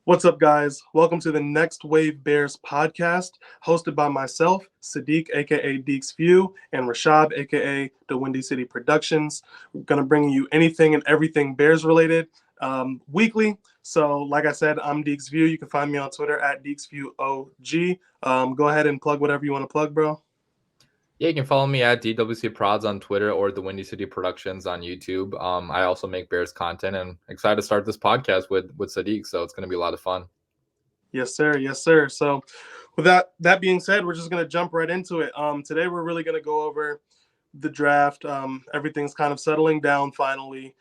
What's up, guys? Welcome to the Next Wave Bears podcast, hosted by myself, Sadeek, aka DeeksView, and Rishab, aka the Windy City Productions. We're going to bring you anything and everything Bears related weekly. So, like I said, I'm DeeksView. You can find me on Twitter at DeeksViewOG. Go ahead and plug whatever you want to plug, bro. Yeah, you can follow me at DWC Prods on Twitter or the Windy City Productions on YouTube. I also make Bears content and excited to start this podcast with Sadeek, so it's going to be a lot of fun. Yes, sir. Yes, sir. So, with that being said, we're just going to jump right into it. Today, we're really going to go over the draft. Everything's kind of settling down finally.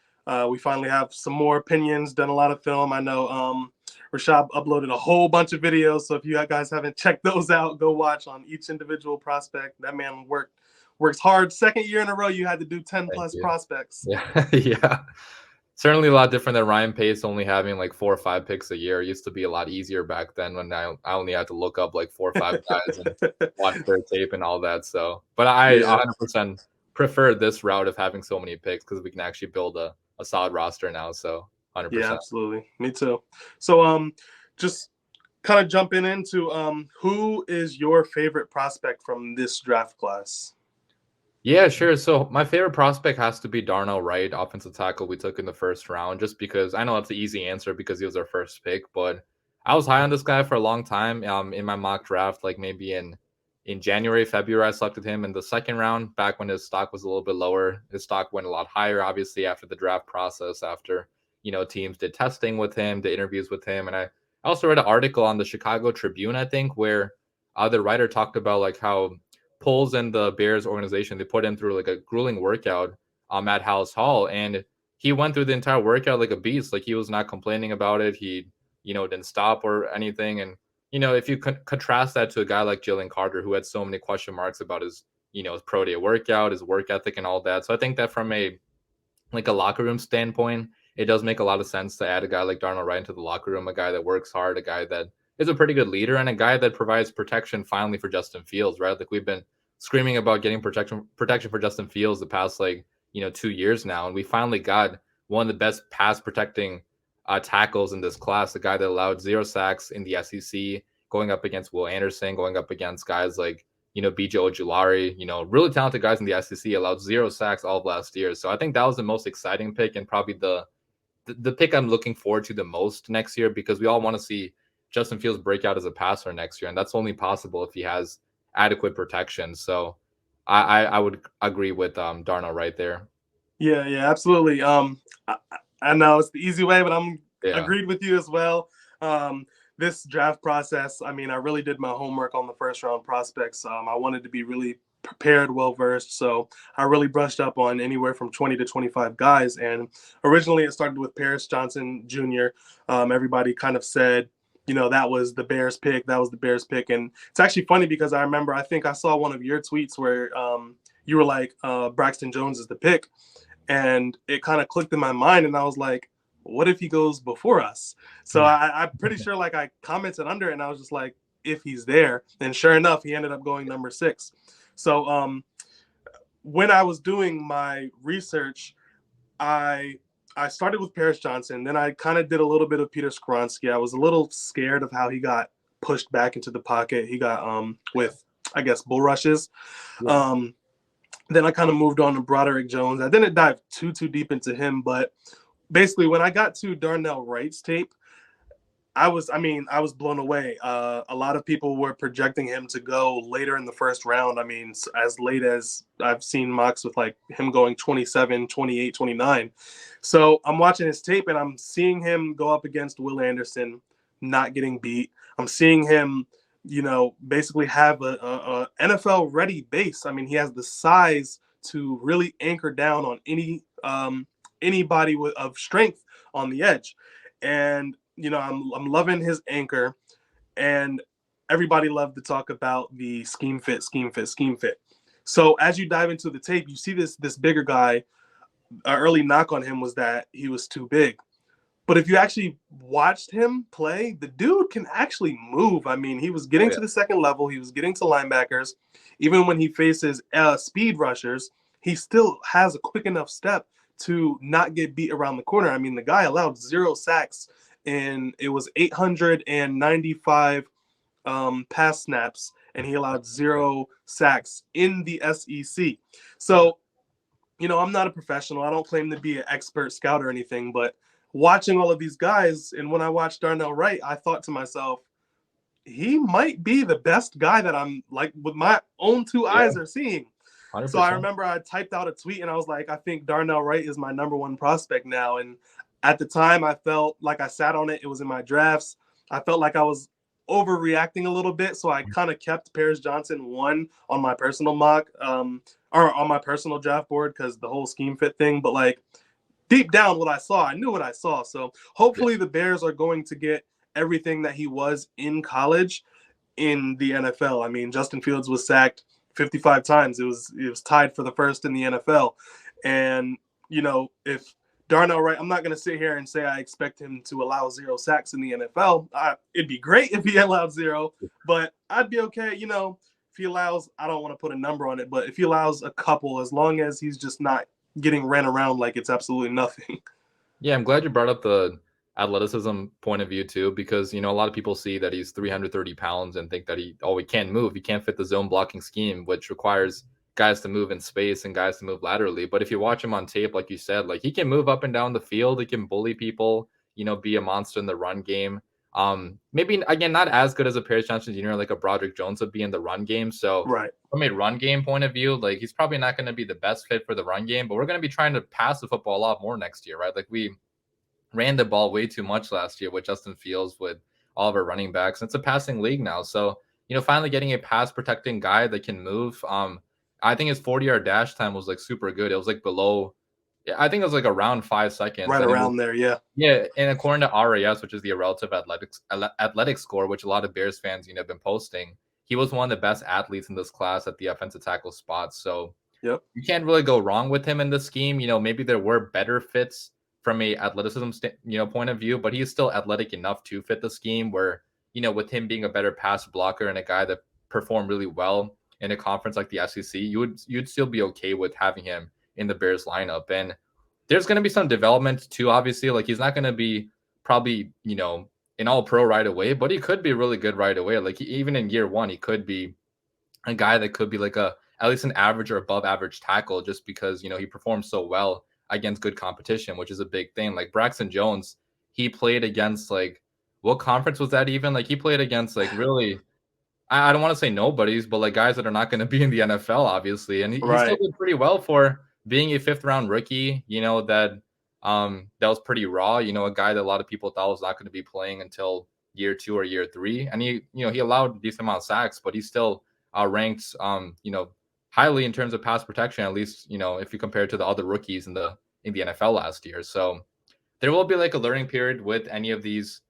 We finally have some more opinions, done a lot of film. I know Rishab uploaded a whole bunch of videos, so if you guys haven't checked those out, go watch on each individual prospect. That man works hard. Second year in a row, you had to do 10 plus prospects. Yeah, yeah. Certainly a lot different than Ryan Pace only having like 4 or 5 picks a year. It used to be a lot easier back then when I only had to look up like 4 or 5 guys and watch their tape and all that. So, but I 100% prefer this route of having so many picks because we can actually build a solid roster now. So 100%. Yeah, absolutely. Me too. So just kind of jumping into who is your favorite prospect from this draft class? Yeah, sure. So my favorite prospect has to be Darnell Wright, offensive tackle we took in the first round, just because I know that's the easy answer because he was our first pick, but I was high on this guy for a long time. In my mock draft, like maybe in January, February, I selected him in the second round, back when his stock was a little bit lower. His stock went a lot higher, obviously, after the draft process, after teams did testing with him, did interviews with him. And I also read an article on the Chicago Tribune, I think, where the writer talked about like how Poles and the Bears organization, they put him through like a grueling workout at House Hall, and he went through the entire workout like a beast. Like he was not complaining about it. He didn't stop or anything. And if you contrast that to a guy like Jalen Carter, who had so many question marks about his his pro day workout, his work ethic, and all that. So I think that from a locker room standpoint, it does make a lot of sense to add a guy like Darnell Wright into the locker room, a guy that works hard, a guy that is a pretty good leader, and a guy that provides protection finally for Justin Fields, right? Like we've been screaming about getting protection for Justin Fields the past 2 years now, and we finally got one of the best pass protecting tackles in this class, the guy that allowed 0 sacks in the SEC, going up against Will Anderson, going up against guys like BJ Ojulari, really talented guys in the SEC, allowed 0 sacks all of last year. So I think that was the most exciting pick and probably the pick I'm looking forward to the most next year, because we all want to see Justin Fields break out as a passer next year, and that's only possible if he has adequate protection. So I would agree with Darnell right there. Yeah, absolutely. I know it's the easy way, but I'm agreed with you as well. This draft process, I mean, I really did my homework on the first round prospects. I wanted to be really prepared, well-versed. So I really brushed up on anywhere from 20 to 25 guys. And originally it started with Paris Johnson Jr. Everybody kind of said, that was the Bears pick. That was the Bears pick. And it's actually funny because I think I saw one of your tweets where you were like, Braxton Jones is the pick. And it kind of clicked in my mind. And I was like, what if he goes before us? So I'm pretty sure I commented under it and I was just like, if he's there. And sure enough, he ended up going number 6. So when I was doing my research, I started with Paris Johnson. Then I kind of did a little bit of Peter Skoronski. I was a little scared of how he got pushed back into the pocket. He got with, I guess, bull rushes. Yeah. Then I kind of moved on to Broderick Jones. I didn't dive too deep into him, but basically, when I got to Darnell Wright's tape, I was blown away. A lot of people were projecting him to go later in the first round. I mean, as late as I've seen mocks with him going 27, 28, 29. So I'm watching his tape and I'm seeing him go up against Will Anderson, not getting beat. I'm seeing him, basically have a NFL ready base. I mean, he has the size to really anchor down on anybody of strength on the edge. And I'm loving his anchor, and everybody loved to talk about the scheme fit. So as you dive into the tape, you see this bigger guy. Our early knock on him was that he was too big. But if you actually watched him play, the dude can actually move. I mean, he was getting to the second level. He was getting to linebackers. Even when he faces speed rushers, he still has a quick enough step to not get beat around the corner. I mean, the guy allowed 0 sacks and it was 895 pass snaps, and he allowed 0 sacks in the SEC. So, I'm not a professional. I don't claim to be an expert scout or anything, but watching all of these guys, and when I watched Darnell Wright, I thought to myself, he might be the best guy that I'm like with my own two eyes are seeing. 100%. So I remember I typed out a tweet and I was like, I think Darnell Wright is my number one prospect now. And at the time, I felt like I sat on it. It was in my drafts. I felt like I was overreacting a little bit. So I kind of kept Paris Johnson 1 on my personal mock or on my personal draft board because the whole scheme fit thing. But like deep down what I saw, I knew what I saw. So hopefully the Bears are going to get everything that he was in college in the NFL. I mean, Justin Fields was sacked 55 times. It was tied for the first in the NFL. And, if Darnell Wright, I'm not going to sit here and say I expect him to allow 0 sacks in the NFL. It'd be great if he allowed 0, but I'd be okay. If he allows, I don't want to put a number on it, but if he allows a couple, as long as he's just not getting ran around like it's absolutely nothing. Yeah, I'm glad you brought up the athleticism point of view too, because a lot of people see that he's 330 pounds and think that he can't move, he can't fit the zone blocking scheme, which requires guys to move in space and guys to move laterally. But if you watch him on tape, like you said, like he can move up and down the field, he can bully people, be a monster in the run game. Maybe again not as good as a Paris Johnson Jr., like a Broderick Jones would be in the run game. So right. From a run game point of view, like he's probably not going to be the best fit for the run game, but we're going to be trying to pass the football a lot more next year, right? Like we ran the ball way too much last year with Justin Fields, with all of our running backs. It's a passing league now. So, finally getting a pass protecting guy that can move. I think his 40-yard dash time was like super good. It was like I think it was like around 5 seconds. Right around there, yeah. Yeah, and according to RAS, which is the relative athletic score, which a lot of Bears fans, have been posting, he was one of the best athletes in this class at the offensive tackle spot. So yep. You can't really go wrong with him in this scheme. Maybe there were better fits from a athleticism point of view, but he's still athletic enough to fit the scheme where, with him being a better pass blocker and a guy that performed really well in a conference like the SEC, you'd still be okay with having him in the Bears lineup. And there's going to be some development too, obviously. Like he's not going to be probably, an all-pro right away, but he could be really good right away. Like even in year 1, he could be a guy that could be like at least an average or above average tackle, just because, he performs so well against good competition, which is a big thing. Like Braxton Jones, he played against like, what conference was that even? Like he played against like really, I don't want to say nobodies, but like guys that are not going to be in the NFL, obviously. And he still did pretty well for being a 5th round rookie, that was pretty raw, a guy that a lot of people thought was not going to be playing until year 2 or year 3. And he allowed a decent amount of sacks, but he still ranked, highly in terms of pass protection, at least, if you compare it to the other rookies in the NFL last year. So there will be like a learning period with any of these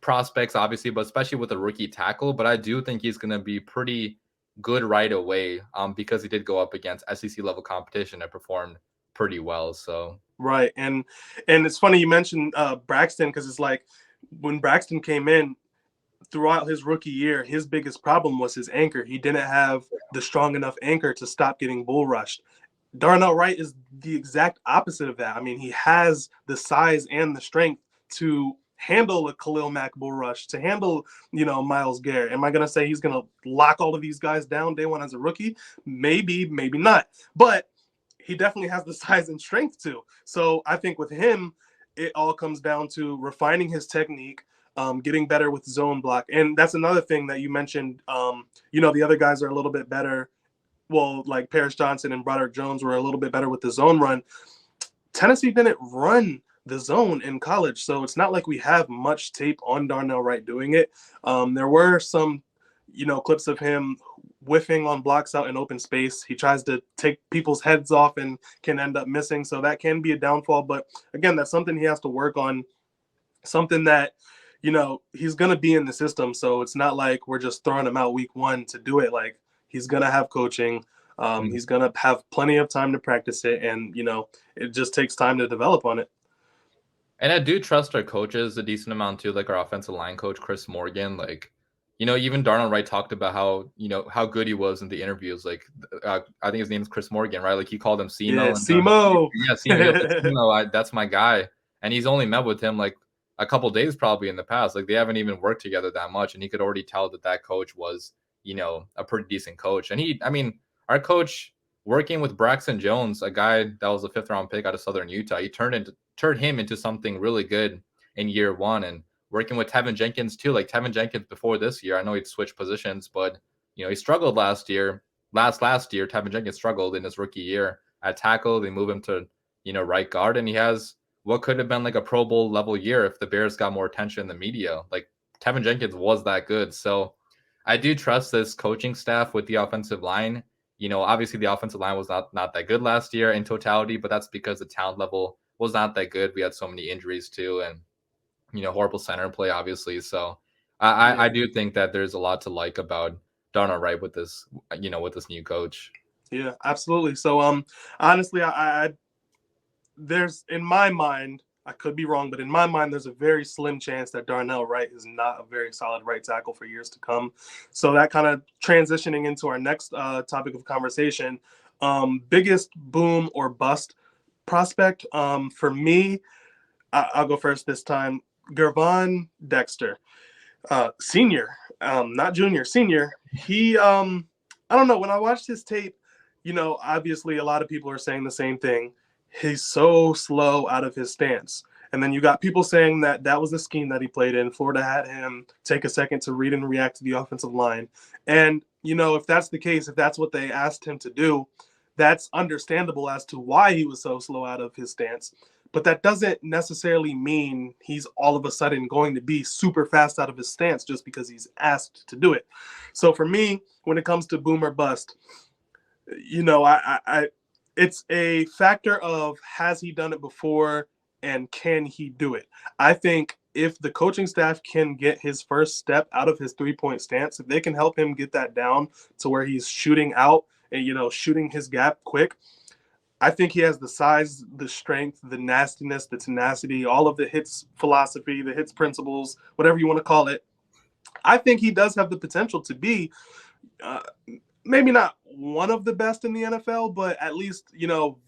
prospects, obviously, but especially with a rookie tackle. But I do think he's going to be pretty good right away because he did go up against SEC level competition and performed pretty well. So right. And it's funny you mentioned Braxton, because it's like when Braxton came in, throughout his rookie year, his biggest problem was his anchor. He didn't have the strong enough anchor to stop getting bull rushed. Darnell Wright is the exact opposite of that. I mean, he has the size and the strength to handle a Khalil Mack bull rush, to handle, Myles Garrett. Am I going to say he's going to lock all of these guys down day 1 as a rookie? Maybe, maybe not. But he definitely has the size and strength too. So I think with him, it all comes down to refining his technique, getting better with zone block. And that's another thing that you mentioned. The other guys are a little bit better. Well, like Paris Johnson and Broderick Jones were a little bit better with the zone run. Tennessee didn't run the zone in college, so it's not like we have much tape on Darnell Wright doing it. There were some, clips of him whiffing on blocks out in open space. He tries to take people's heads off and can end up missing, so that can be a downfall. But again, that's something he has to work on, something that, he's going to be in the system. So it's not like we're just throwing him out week 1 to do it. Like he's going to have coaching. He's going to have plenty of time to practice it. And, it just takes time to develop on it. And I do trust our coaches a decent amount too, like our offensive line coach, Chris Morgan. Like, even Darnell Wright talked about how good he was in the interviews. Like, I think his name is Chris Morgan, right? Like he called him Simo. Yeah, Simo. Yeah, Simo. That's my guy. And he's only met with him like a couple days probably in the past. Like they haven't even worked together that much, and he could already tell that that coach was, a pretty decent coach. And our coach working with Braxton Jones, a guy that was a 5th-round pick out of Southern Utah, he turned him into something really good in year one. And working with Tevin Jenkins too, like Tevin Jenkins before this year, I know he'd switched positions, but he struggled last year. Last year, Tevin Jenkins struggled in his rookie year at tackle. They move him to right guard, and he has what could have been like a Pro Bowl level year if the Bears got more attention in the media. Like Tevin Jenkins was that good. So I do trust this coaching staff with the offensive line. Obviously the offensive line was not that good last year in totality, but that's because the talent level was not that good. We had so many injuries too, and horrible center play, obviously. So I do think that there's a lot to like about Darnell Wright with this, with this new coach. Yeah, absolutely. So honestly, I there's, in my mind, I could be wrong, but in my mind, there's a very slim chance that Darnell Wright is not a very solid right tackle for years to come. So that kind of transitioning into our next topic of conversation, biggest boom or bust prospect for me, I'll go first this time. Gervon Dexter, senior, not junior, senior. He, I don't know, when I watched his tape, obviously a lot of people are saying the same thing. He's so slow out of his stance. And then you got people saying that that was the scheme that he played in. Florida had him take a second to read and react to the offensive line. And, if that's the case, if that's what they asked him to do, that's understandable as to why he was so slow out of his stance. But that doesn't necessarily mean he's all of a sudden going to be super fast out of his stance just because he's asked to do it. So for me, when it comes to boom or bust, it's a factor of, has he done it before and can he do it? I think if the coaching staff can get his first step out of his 3-point stance, if they can help him get that down to where he's shooting out and, shooting his gap quick, I think he has the size, the strength, the nastiness, the tenacity, all of the hits philosophy, the hits principles, whatever you want to call it. I think he does have the potential to be maybe not one of the best in the NFL, but at least,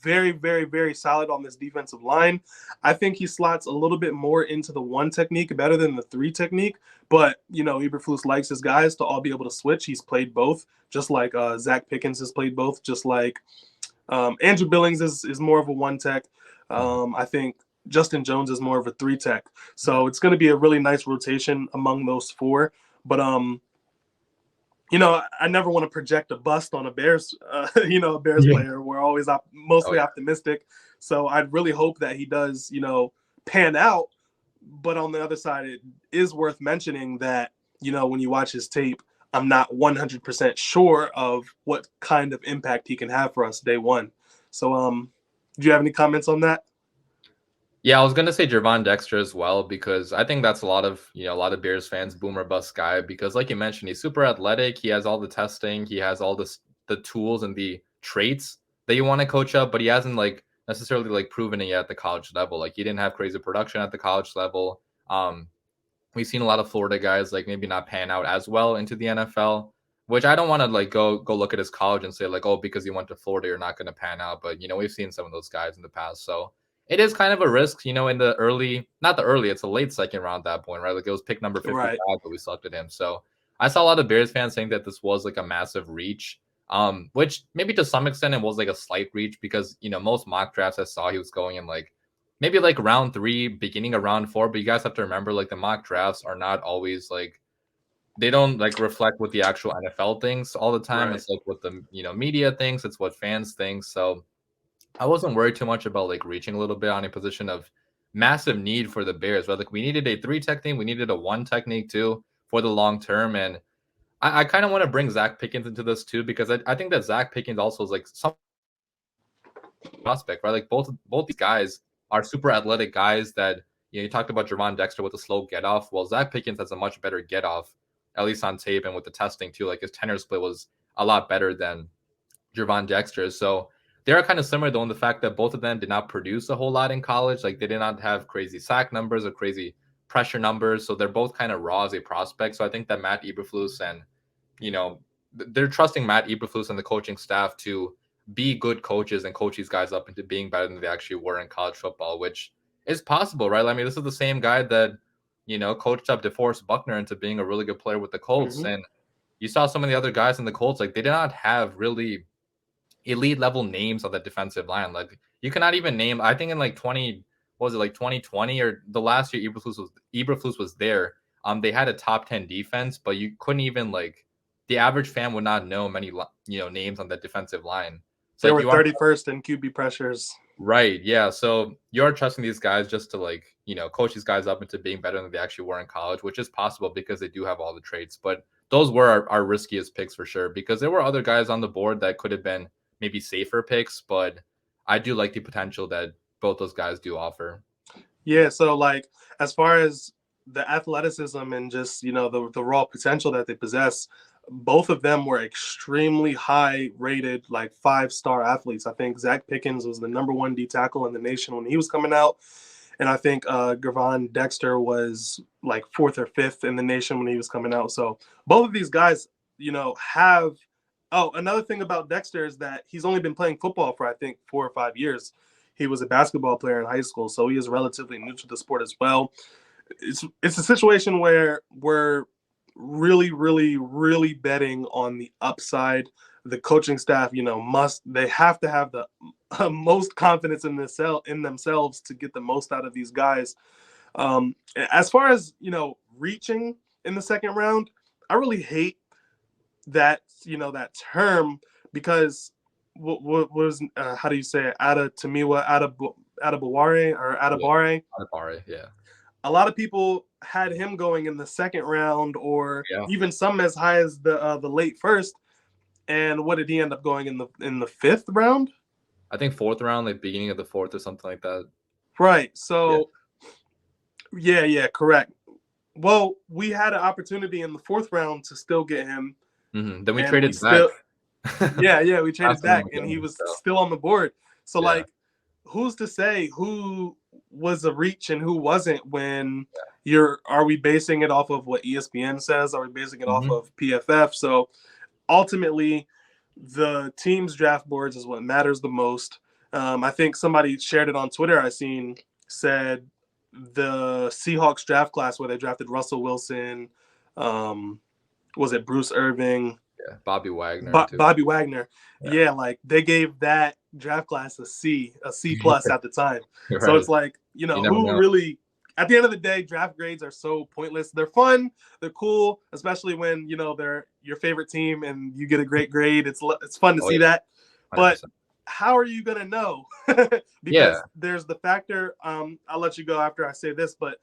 very, very, very solid on this defensive line. I think he slots a little bit more into the 1 technique better than the 3 technique. But, Eberflus likes his guys to all be able to switch. He's played both, just like Zach Pickens has played both, just like Andrew Billings is more of a 1 tech. I think Justin Jones is more of a 3 tech. So it's going to be a really nice rotation among those 4. But, I never want to project a bust on a Bears, a Bears player. We're always mostly optimistic. So I'd really hope that he does, pan out. But on the other side, it is worth mentioning that, when you watch his tape, I'm not 100% sure of what kind of impact he can have for us day one. So do you have any comments on that? Yeah, I was gonna say Gervon Dexter as well, because I think that's a lot of Bears fans boomer bust guy, because like you mentioned, he's super athletic. He has all the testing, he has all the tools and the traits that you want to coach up, but he hasn't necessarily proven it yet at the college level. Like he didn't have crazy production at the college level. We've seen a lot of Florida guys maybe not pan out as well into the NFL, which I don't want to go look at his college and say oh, because you went to Florida you're not going to pan out. But we've seen some of those guys in the past, so it is kind of a risk, in the it's a late 2nd round at that point, right? It was pick number 55, right, but we selected him. So I saw a lot of Bears fans saying that this was a massive reach, which maybe to some extent it was a slight reach, because, most mock drafts I saw he was going in maybe round 3, beginning of round 4. But you guys have to remember, the mock drafts are not always they don't reflect what the actual NFL thinks all the time. Right. It's what the, media thinks. It's what fans think. So I wasn't worried too much about reaching a little bit on a position of massive need for the Bears. But we needed a 3 technique, we needed a 1 technique too for the long term. And I kind of want to bring Zach Pickens into this too, because I think that Zach Pickens also is some prospect, right? Both these guys are super athletic guys that you talked about Gervon Dexter with the slow get off. Well, Zach Pickens has a much better get off, at least on tape and with the testing too. His tenor split was a lot better than Gervon Dexter. So they are kind of similar though in the fact that both of them did not produce a whole lot in college. They did not have crazy sack numbers or crazy pressure numbers. So they're both kind of raw as a prospect. So I think that Matt Eberflus and, they're trusting Matt Eberflus and the coaching staff to be good coaches and coach these guys up into being better than they actually were in college football, which is possible, right? This is the same guy that coached up DeForest Buckner into being a really good player with the Colts. Mm-hmm. And you saw some of the other guys in the Colts, like they did not have really elite level names on the defensive line. Like you cannot even name. I think in like 20, what was it, like 2020 or the last year Eberflus was there. They had a top 10 defense, but you couldn't even like the average fan would not know many names on that defensive line. It's They like were you are 31st in QB pressures. right, yeah. So you're trusting these guys just to like coach these guys up into being better than they actually were in college, which is possible because they do have all the traits. But those were our riskiest picks for sure because there were other guys on the board that could have been maybe safer picks, but I do like the potential that both those guys do offer. Yeah, so like as far as the athleticism and just the raw potential that they possess, both of them were extremely high rated, like 5-star athletes. I think Zach Pickens was the #1 D tackle in the nation when he was coming out, and I think Gervon Dexter was like 4th or 5th in the nation when he was coming out. So both of these guys, have. Oh, another thing about Dexter is that he's only been playing football for I think 4 or 5 years. He was a basketball player in high school, so he is relatively new to the sport as well. It's a situation where we're really, really, really betting on the upside. The coaching staff, they have to have the most confidence in themselves to get the most out of these guys. As far as reaching in the second round, I really hate that term because what was how do you say it? Adabaware or Adabare? Adabare, yeah. A lot of people had him going in the second round, or Yeah. even some as high as the late first. And what did he end up going in the 5th round? I think 4th round, like beginning of the 4th or something like that. Right. So, yeah, correct. Well, we had an opportunity in the 4th round to still get him. Mm-hmm. Then we traded back. We traded back, and he was still on the board. So, like, who's to say who was a reach and who wasn't when are we basing it off of what ESPN says? Are we basing it off of PFF? So ultimately the team's draft boards is what matters the most. I think somebody shared it on Twitter. I seen said the Seahawks draft class where they drafted Russell Wilson, was it Bruce Irving? Yeah, Bobby Wagner. Bobby Wagner. Yeah, like they gave that draft class a C plus at the time. Right. So it's like, who really, at the end of the day, draft grades are so pointless. They're fun, they're cool, especially when they're your favorite team and you get a great grade. It's fun to see that. 100%. But how are you gonna know? Because there's the factor. I'll let you go after I say this, but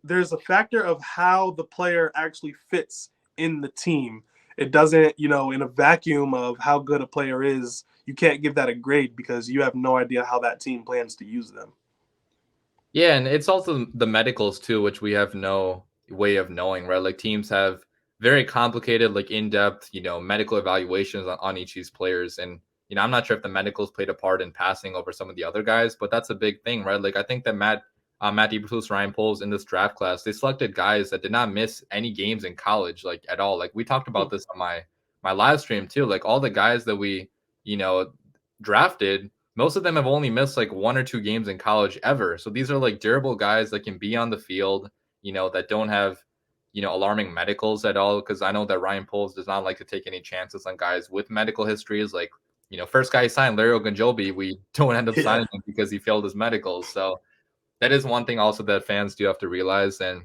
there's a factor of how the player actually fits in the team. It doesn't, in a vacuum of how good a player is, you can't give that a grade because you have no idea how that team plans to use them. Yeah, and it's also the medicals too, which we have no way of knowing, right? Like teams have very complicated, like in-depth, medical evaluations on each of these players. And, I'm not sure if the medicals played a part in passing over some of the other guys, but that's a big thing, right? Like I think that Matt Eberflus, Ryan Poles in this draft class, they selected guys that did not miss any games in college, like at all. Like we talked about this on my live stream too. Like all the guys that we, drafted, most of them have only missed like 1 or 2 games in college ever. So these are like durable guys that can be on the field, that don't have, alarming medicals at all. Because I know that Ryan Poles does not like to take any chances on guys with medical histories. Like, first guy he signed, Larry Ogunjobi, we don't end up signing him because he failed his medicals. So that is one thing also that fans do have to realize. And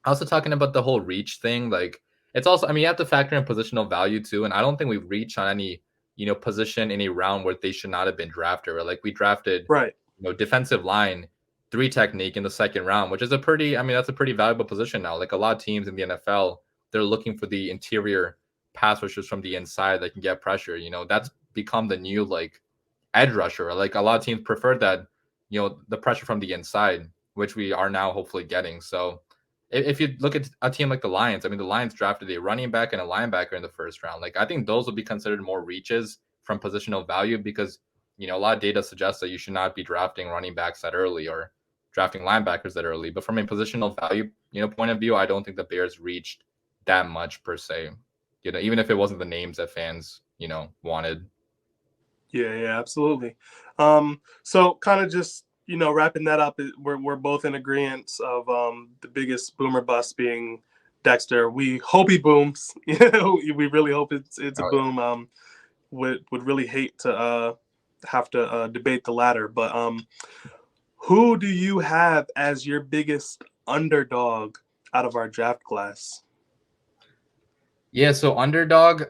also talking about the whole reach thing, like it's also, you have to factor in positional value too. And I don't think we reach on any, position in a round where they should not have been drafted. Or like we drafted, defensive line 3 technique in the second round, which is that's a pretty valuable position now. Like a lot of teams in the NFL, they're looking for the interior pass rushers from the inside that can get pressure. That's become the new like edge rusher. Like a lot of teams prefer that, the pressure from the inside, which we are now hopefully getting. So if you look at a team like the Lions, the Lions drafted a running back and a linebacker in the first round. Like I think those would be considered more reaches from positional value because, a lot of data suggests that you should not be drafting running backs that early or drafting linebackers that early. But from a positional value, point of view, I don't think the Bears reached that much per se, even if it wasn't the names that fans, wanted. Yeah, absolutely. So kind of just wrapping that up, we're both in agreement of the biggest boomer bust being Dexter. We hope he booms. We really hope it's a boom. Would really hate to have to debate the latter, but who do you have as your biggest underdog out of our draft class? Yeah, so underdog,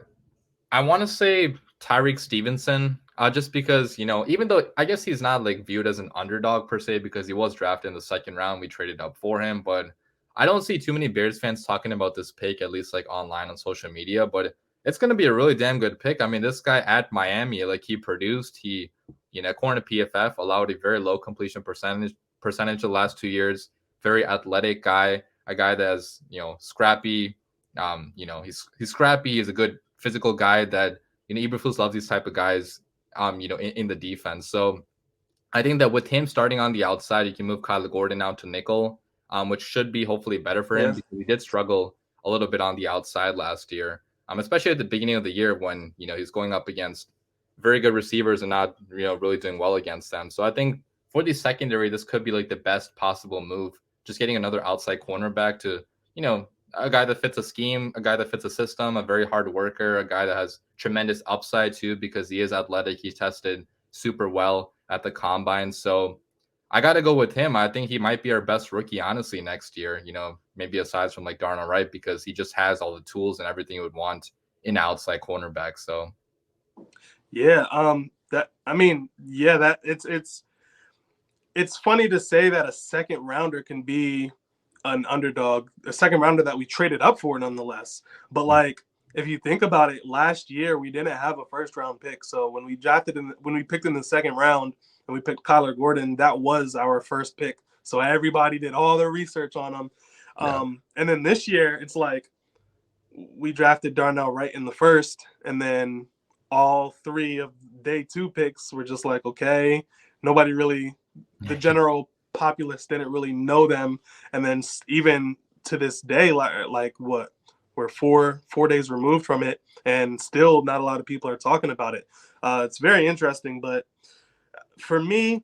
I want to say Tyreek Stevenson, just because, even though I guess he's not like viewed as an underdog per se because he was drafted in the second round, we traded up for him, but I don't see too many Bears fans talking about this pick, at least like online on social media, but it's going to be a really damn good pick. I mean, this guy at Miami, like he produced, according to PFF, allowed a very low completion percentage the last 2 years, very athletic guy, a guy that has, scrappy, he's scrappy, he's a good physical guy that, Eberflus loves these type of guys, in the defense. So I think that with him starting on the outside, you can move Kyler Gordon out to nickel, which should be hopefully better for him because he did struggle a little bit on the outside last year, especially at the beginning of the year when, he's going up against very good receivers and not, really doing well against them. So I think for the secondary, this could be like the best possible move, just getting another outside cornerback to, a guy that fits a scheme, a guy that fits a system, a very hard worker, a guy that has tremendous upside too because he is athletic. He's tested super well at the combine. So I got to go with him. I think he might be our best rookie, honestly, next year, maybe aside from like Darnell Wright because he just has all the tools and everything you would want in outside cornerback. So yeah, it's funny to say that a second rounder can be an underdog, a second rounder that we traded up for nonetheless. But like, if you think about it, last year we didn't have a first round pick. So when we picked in the second round and we picked Kyler Gordon, that was our first pick. So everybody did all their research on him. And then this year it's like we drafted Darnell Wright in the first, and then all three of day 2 picks were just like, okay, nobody really, the general populace didn't really know them. And then even to this day, like what, we're four days removed from it and still not a lot of people are talking about it. It's very interesting, but for me,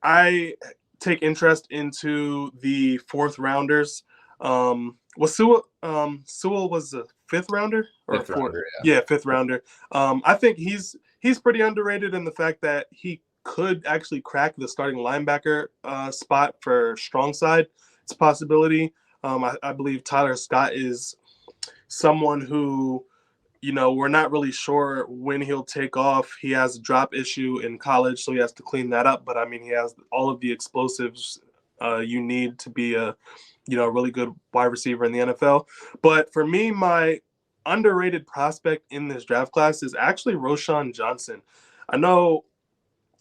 I take interest into the fourth rounders. Was Sewell was a fifth rounder or fifth fourth? Rounder, yeah, fifth rounder. I think he's pretty underrated in the fact that he could actually crack the starting linebacker spot for strong side. It's a possibility. I believe Tyler Scott is someone who, we're not really sure when he'll take off. He has a drop issue in college, so he has to clean that up. But I mean, he has all of the explosives you need to be a, really good wide receiver in the NFL. But for me, my underrated prospect in this draft class is actually Roschon Johnson. I know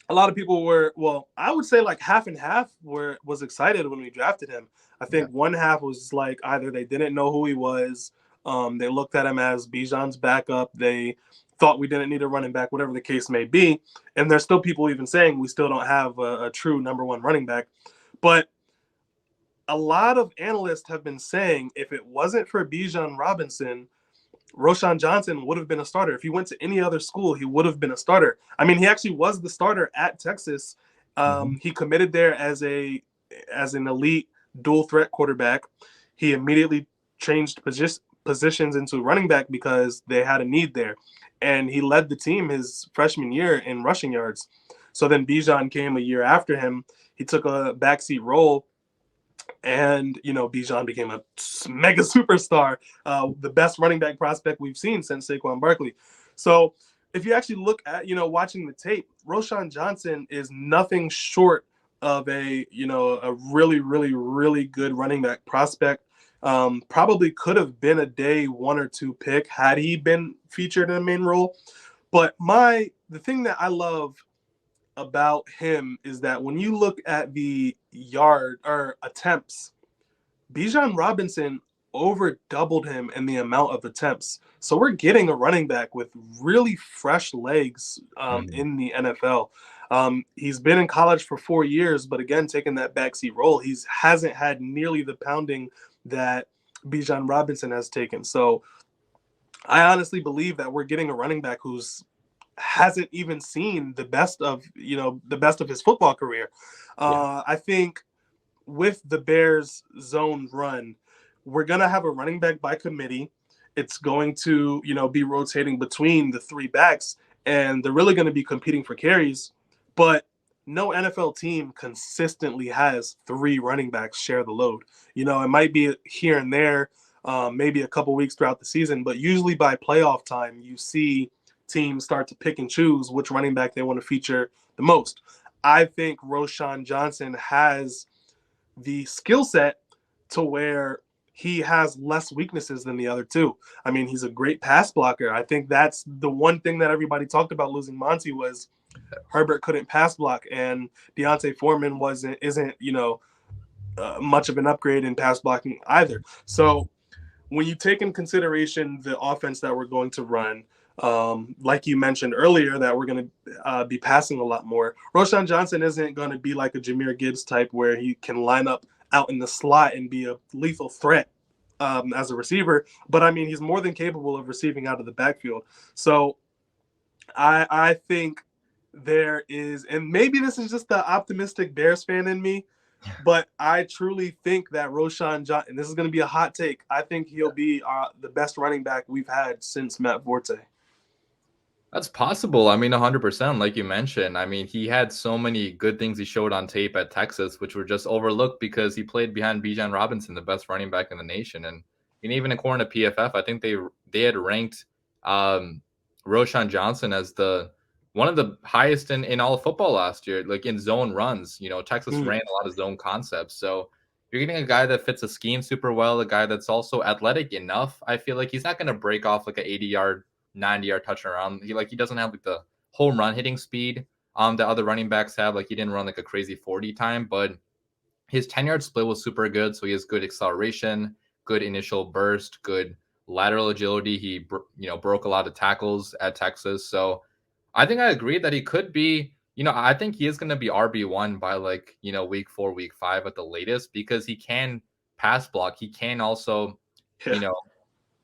a lot of people were, well, I would say like half and half was excited when we drafted him. I think one half was like either they didn't know who he was, they looked at him as Bijan's backup, they thought we didn't need a running back, whatever the case may be. And there's still people even saying we still don't have a true number one running back. But a lot of analysts have been saying if it wasn't for Bijan Robinson, Roschon Johnson would have been a starter. If he went to any other school, he would have been a starter. I mean, he actually was the starter at Texas. He committed there as an elite dual threat quarterback. He immediately changed positions into running back because they had a need there. And he led the team his freshman year in rushing yards. So then Bijan came a year after him. He took a backseat role. And, Bijan became a mega superstar, the best running back prospect we've seen since Saquon Barkley. So if you actually look at, watching the tape, Roschon Johnson is nothing short of a really, really, really good running back prospect. Probably could have been a day 1 or 2 pick had he been featured in a main role. But the thing that I love about him is that when you look at the yard or attempts, Bijan Robinson over doubled him in the amount of attempts. So we're getting a running back with really fresh legs in the NFL. He's been in college for 4 years, but again, taking that backseat role, he hasn't had nearly the pounding that Bijan Robinson has taken. So I honestly believe that we're getting a running back who's hasn't even seen the best of his football career. I think with the Bears zone run, we're gonna have a running back by committee. It's going to be rotating between the three backs, and they're really going to be competing for carries. But no NFL team consistently has three running backs share the load. It might be here and there, maybe a couple weeks throughout the season, but usually by playoff time, you see teams start to pick and choose which running back they want to feature the most. I think Roschon Johnson has the skill set to where he has less weaknesses than the other two. I mean, he's a great pass blocker. I think that's the one thing that everybody talked about losing Monty was Herbert couldn't pass block, and Deontay Foreman isn't much of an upgrade in pass blocking either. So when you take in consideration the offense that we're going to run, like you mentioned earlier, that we're going to be passing a lot more. Roschon Johnson isn't going to be like a Jahmyr Gibbs type where he can line up out in the slot and be a lethal threat as a receiver. But I mean, he's more than capable of receiving out of the backfield. So I think there is, and maybe this is just the optimistic Bears fan in me, but I truly think that Roschon Johnson, and this is going to be a hot take, I think he'll be the best running back we've had since Matt Forte. That's possible. I mean, 100%, like you mentioned. I mean, he had so many good things he showed on tape at Texas, which were just overlooked because he played behind Bijan Robinson, the best running back in the nation. And even according to PFF, I think they had ranked Roschon Johnson as one of the highest in all of football last year, like in zone runs. Texas ran a lot of zone concepts. So you're getting a guy that fits a scheme super well, a guy that's also athletic enough. I feel like he's not going to break off like an 80-yard 90-yard touchdown around. He doesn't have like the home run hitting speed that other running backs have. Like he didn't run like a crazy 40 time, but his 10-yard split was super good. So he has good acceleration, good initial burst, good lateral agility. He broke a lot of tackles at Texas. So I think I agree that he could be, I think he is going to be RB1 by like, week 4, week 5 at the latest, because he can pass block. He can also,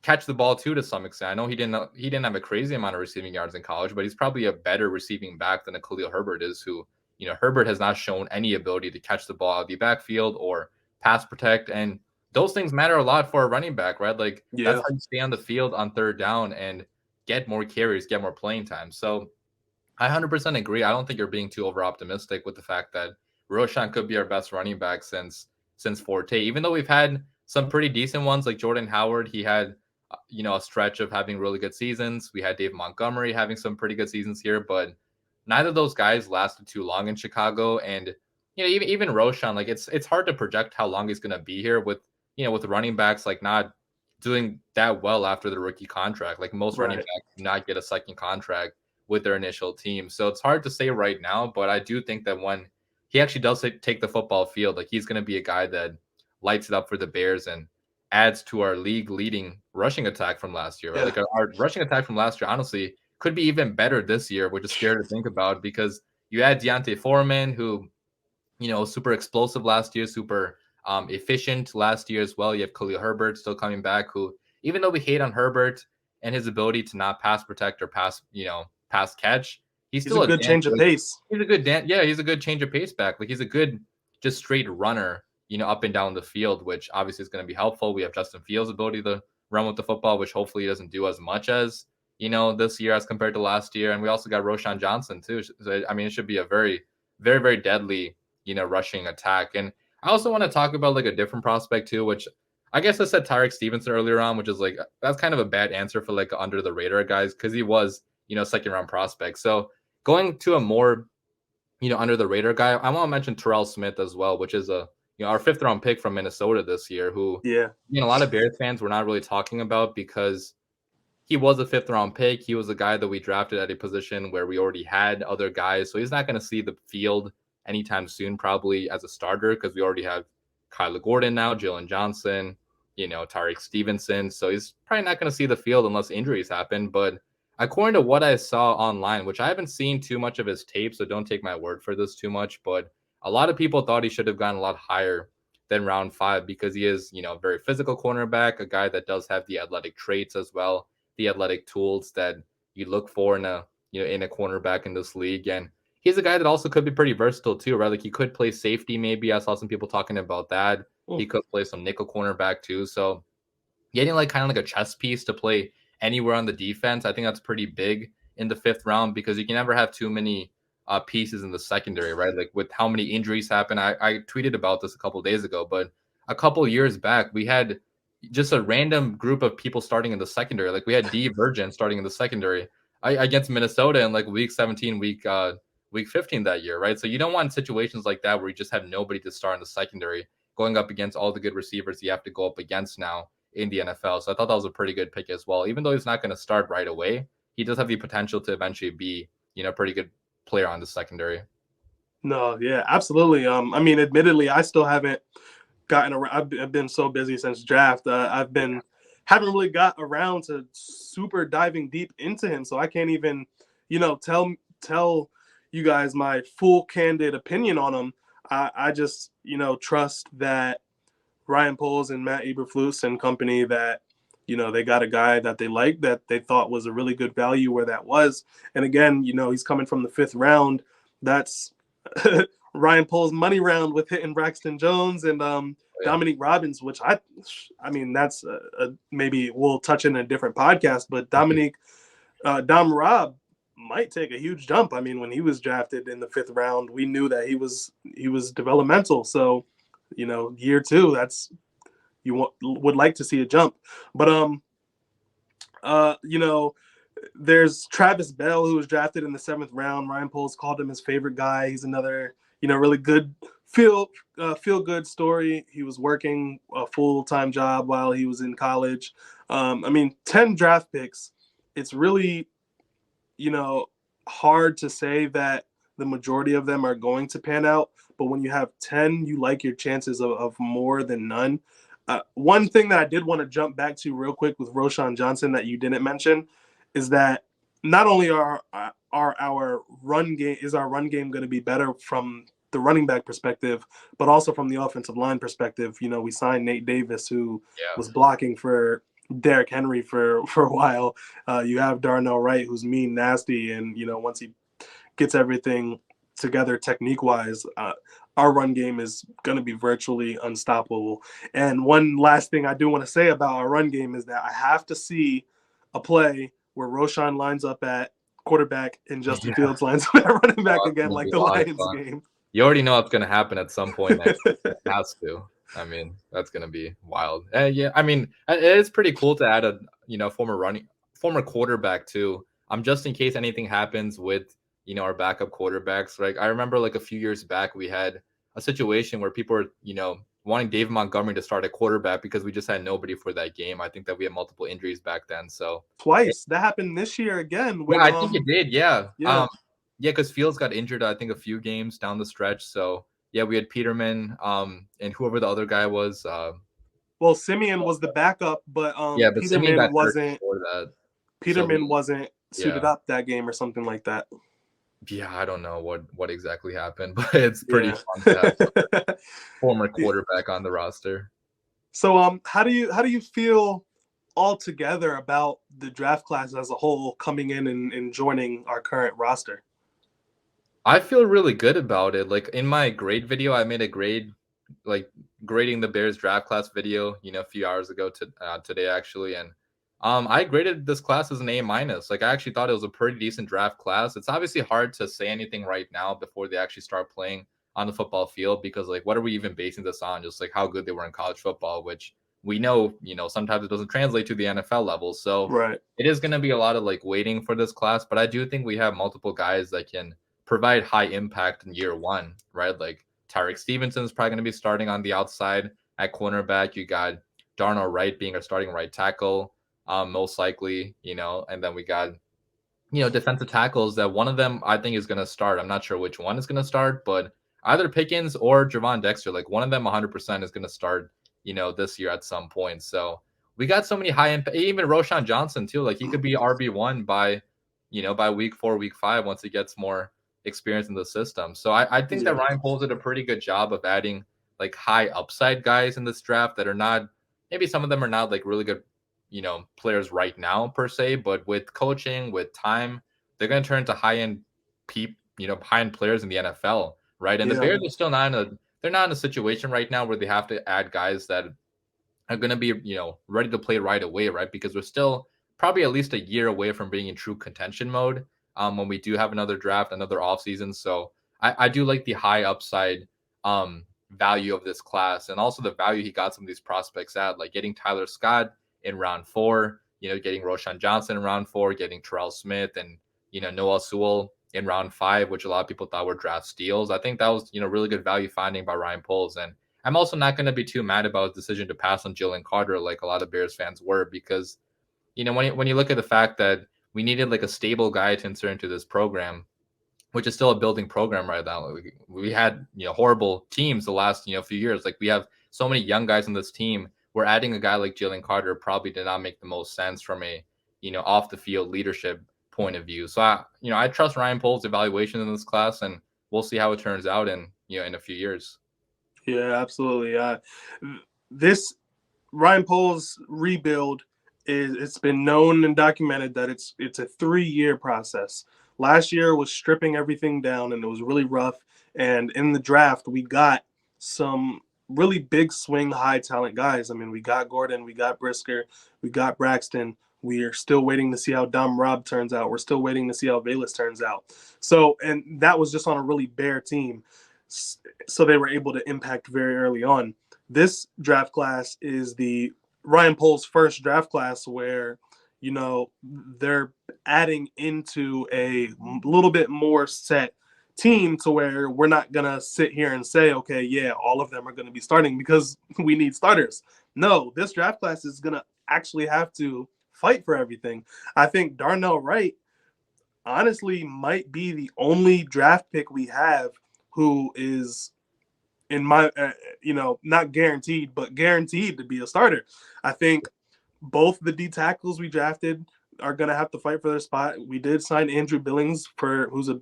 catch the ball too to some extent. I know he didn't have a crazy amount of receiving yards in college, but he's probably a better receiving back than a Khalil Herbert is, who, Herbert has not shown any ability to catch the ball out of the backfield or pass protect. And those things matter a lot for a running back, right? Like that's how you stay on the field on third down and get more carries, get more playing time. So I 100% agree. I don't think you're being too over optimistic with the fact that Roschon could be our best running back since Forte, even though we've had some pretty decent ones like Jordan Howard. He had a stretch of having really good seasons. We had Dave Montgomery having some pretty good seasons here, but neither of those guys lasted too long in Chicago. And even Roschon, like it's hard to project how long he's going to be here with with running backs like not doing that well after the rookie contract. Like most running backs do not get a second contract with their initial team, so it's hard to say right now. But I do think that when he actually does take the football field, like he's going to be a guy that lights it up for the Bears and adds to our league leading rushing attack from last year. Right? Like our rushing attack from last year, honestly, could be even better this year, which is scary to think about, because you had Deontay Foreman, who, super explosive last year, super efficient last year as well. You have Khalil Herbert still coming back, who, even though we hate on Herbert and his ability to not pass protect or pass catch, he's still a good change of pace. He's a good he's a good change of pace back. Like he's a good just straight runner, up and down the field, which obviously is going to be helpful. We have Justin Fields' ability to run with the football, which hopefully he doesn't do as much as, this year as compared to last year. And we also got Roschon Johnson too. So, I mean, it should be a very, very, very deadly, rushing attack. And I also want to talk about like a different prospect too, which I guess I said Tyreek Stevenson earlier on, which is like, that's kind of a bad answer for like under the radar guys, because he was, second round prospect. So going to a more, under the radar guy, I want to mention Terrell Smith as well, which is our 5th round pick from Minnesota this year, who, a lot of Bears fans were not really talking about because he was a 5th round pick. He was a guy that we drafted at a position where we already had other guys. So he's not going to see the field anytime soon, probably as a starter, because we already have Kyler Gordon now, Jalen Johnson, Tyreek Stevenson. So he's probably not going to see the field unless injuries happen. But according to what I saw online, which I haven't seen too much of his tape, so don't take my word for this too much, but a lot of people thought he should have gone a lot higher than round 5, because he is, a very physical cornerback, a guy that does have the athletic traits as well, the athletic tools that you look for in a, in a cornerback in this league. And he's a guy that also could be pretty versatile too, right? Like he could play safety maybe. I saw some people talking about that. He could play some nickel cornerback too. So getting like kind of like a chess piece to play anywhere on the defense, I think that's pretty big in the 5th round because you can never have too many pieces in the secondary, right? Like with how many injuries happen. I tweeted about this a couple of days ago, but a couple years back, we had just a random group of people starting in the secondary. Like we had D Virgin starting in the secondary against Minnesota in like week 17, week 15 that year, right? So you don't want situations like that where you just have nobody to start in the secondary going up against all the good receivers you have to go up against now in the NFL. So I thought that was a pretty good pick as well. Even though he's not going to start right away, he does have the potential to eventually be, a pretty good player on the secondary. No, yeah, absolutely. I mean, admittedly, I still haven't gotten around. I've been so busy since draft. Haven't really got around to super diving deep into him, so I can't even, tell you guys my full candid opinion on him. I just, trust that Ryan Poles and Matt Eberflus and company that, they got a guy that they like, that they thought was a really good value where that was. And again, he's coming from the 5th round. That's Ryan Poles' money round with hitting Braxton Jones and Dominique Robbins, which I mean, that's maybe we'll touch in a different podcast, but Dom Rob might take a huge jump. I mean, when he was drafted in the 5th round, we knew that he was developmental. So, year 2, that's would like to see a jump. But there's Travis Bell, who was drafted in the 7th round. Ryan Poles called him his favorite guy. He's another, really good feel good story. He was working a full-time job while he was in college. 10 draft picks. It's really, hard to say that the majority of them are going to pan out. But when you have 10, you like your chances of more than none. One thing that I did want to jump back to real quick with Roschon Johnson that you didn't mention is that not only are our run game going to be better from the running back perspective, but also from the offensive line perspective. We signed Nate Davis, who was blocking for Derrick Henry for a while. You have Darnell Wright, who's mean, nasty, and once he gets everything together technique-wise, our run game is going to be virtually unstoppable. And one last thing I do want to say about our run game is that I have to see a play where Roschon lines up at quarterback and Justin Fields lines up at running back again, like the Lions game. You already know it's going to happen at some point next week. It has to. I mean, that's going to be wild. Yeah, I mean, it's pretty cool to add a former quarterback too. Just in case anything happens with our backup quarterbacks. Like I remember like a few years back, we had a situation where people were wanting David Montgomery to start at quarterback because we just had nobody for that game. I think that we had multiple injuries back then. So twice that happened this year again. When, I think it did. Yeah. Because Fields got injured, I think, a few games down the stretch. So yeah, we had Peterman, and whoever the other guy was. Well, Simeon was the backup, but but Peterman wasn't suited up that game or something like that. Yeah, I don't know what exactly happened, but it's pretty fun to have a former quarterback on the roster. So, how do you feel altogether about the draft class as a whole coming in and joining our current roster? I feel really good about it. Like in my grade video, I made a grading the Bears draft class video, a few hours ago today actually, and I graded this class as an A-. Like I actually thought it was a pretty decent draft class. It's obviously hard to say anything right now before they actually start playing on the football field because like what are we even basing this on? Just like how good they were in college football, which we know, sometimes it doesn't translate to the NFL level. So It is going to be a lot of like waiting for this class, but I do think we have multiple guys that can provide high impact in year 1, right? Like Tyreek Stevenson is probably going to be starting on the outside at cornerback. You got Darnell Wright being our starting right tackle. Most likely, and then we got, defensive tackles that one of them I think is going to start. I'm not sure which one is going to start, but either Pickens or Javon Dexter, like one of them 100% is going to start, this year at some point. So we got so many high impact, even Roschon Johnson too. Like he could be RB1 by week 4, week 5, once he gets more experience in the system. So I think that Ryan Poles did a pretty good job of adding like high upside guys in this draft that are not, maybe some of them are not like really good players right now per se, but with coaching, with time, they're going to turn into high-end high-end players in the NFL, right? And the Bears are still they're not in a situation right now where they have to add guys that are going to be, ready to play right away, right? Because we're still probably at least a year away from being in true contention mode when we do have another draft, another offseason. So I do like the high upside value of this class, and also the value he got some of these prospects at, like getting Tyler Scott in round 4, getting Roshan Johnson in round 4, getting Terrell Smith and, Noah Sewell in round 5, which a lot of people thought were draft steals. I think that was, really good value finding by Ryan Poles. And I'm also not going to be too mad about his decision to pass on Jalen Carter like a lot of Bears fans were, because, when you look at the fact that we needed like a stable guy to insert into this program, which is still a building program right now. We had, horrible teams the last, few years. Like we have so many young guys on this team. We're adding a guy like Jalen Carter probably did not make the most sense from a, off the field leadership point of view. So I trust Ryan Poles' evaluation in this class, and we'll see how it turns out in a few years. Yeah, absolutely. This Ryan Poles rebuild it's been known and documented that it's a 3-year process. Last year was stripping everything down, and it was really rough. And in the draft, we got some really big swing, high talent guys. I mean, we got Gordon, we got Brisker, we got Braxton. We are still waiting to see how Dom Robb turns out. We're still waiting to see how Velus turns out. So, and that was just on a really bare team. So they were able to impact very early on. This draft class is the Ryan Poles' first draft class where, they're adding into a little bit more set team to where we're not going to sit here and say, okay, yeah, all of them are going to be starting because we need starters. No, this draft class is going to actually have to fight for everything. I think Darnell Wright honestly might be the only draft pick we have who is in my, not guaranteed, but guaranteed to be a starter. I think both the D tackles we drafted are going to have to fight for their spot. We did sign Andrew Billings who's a,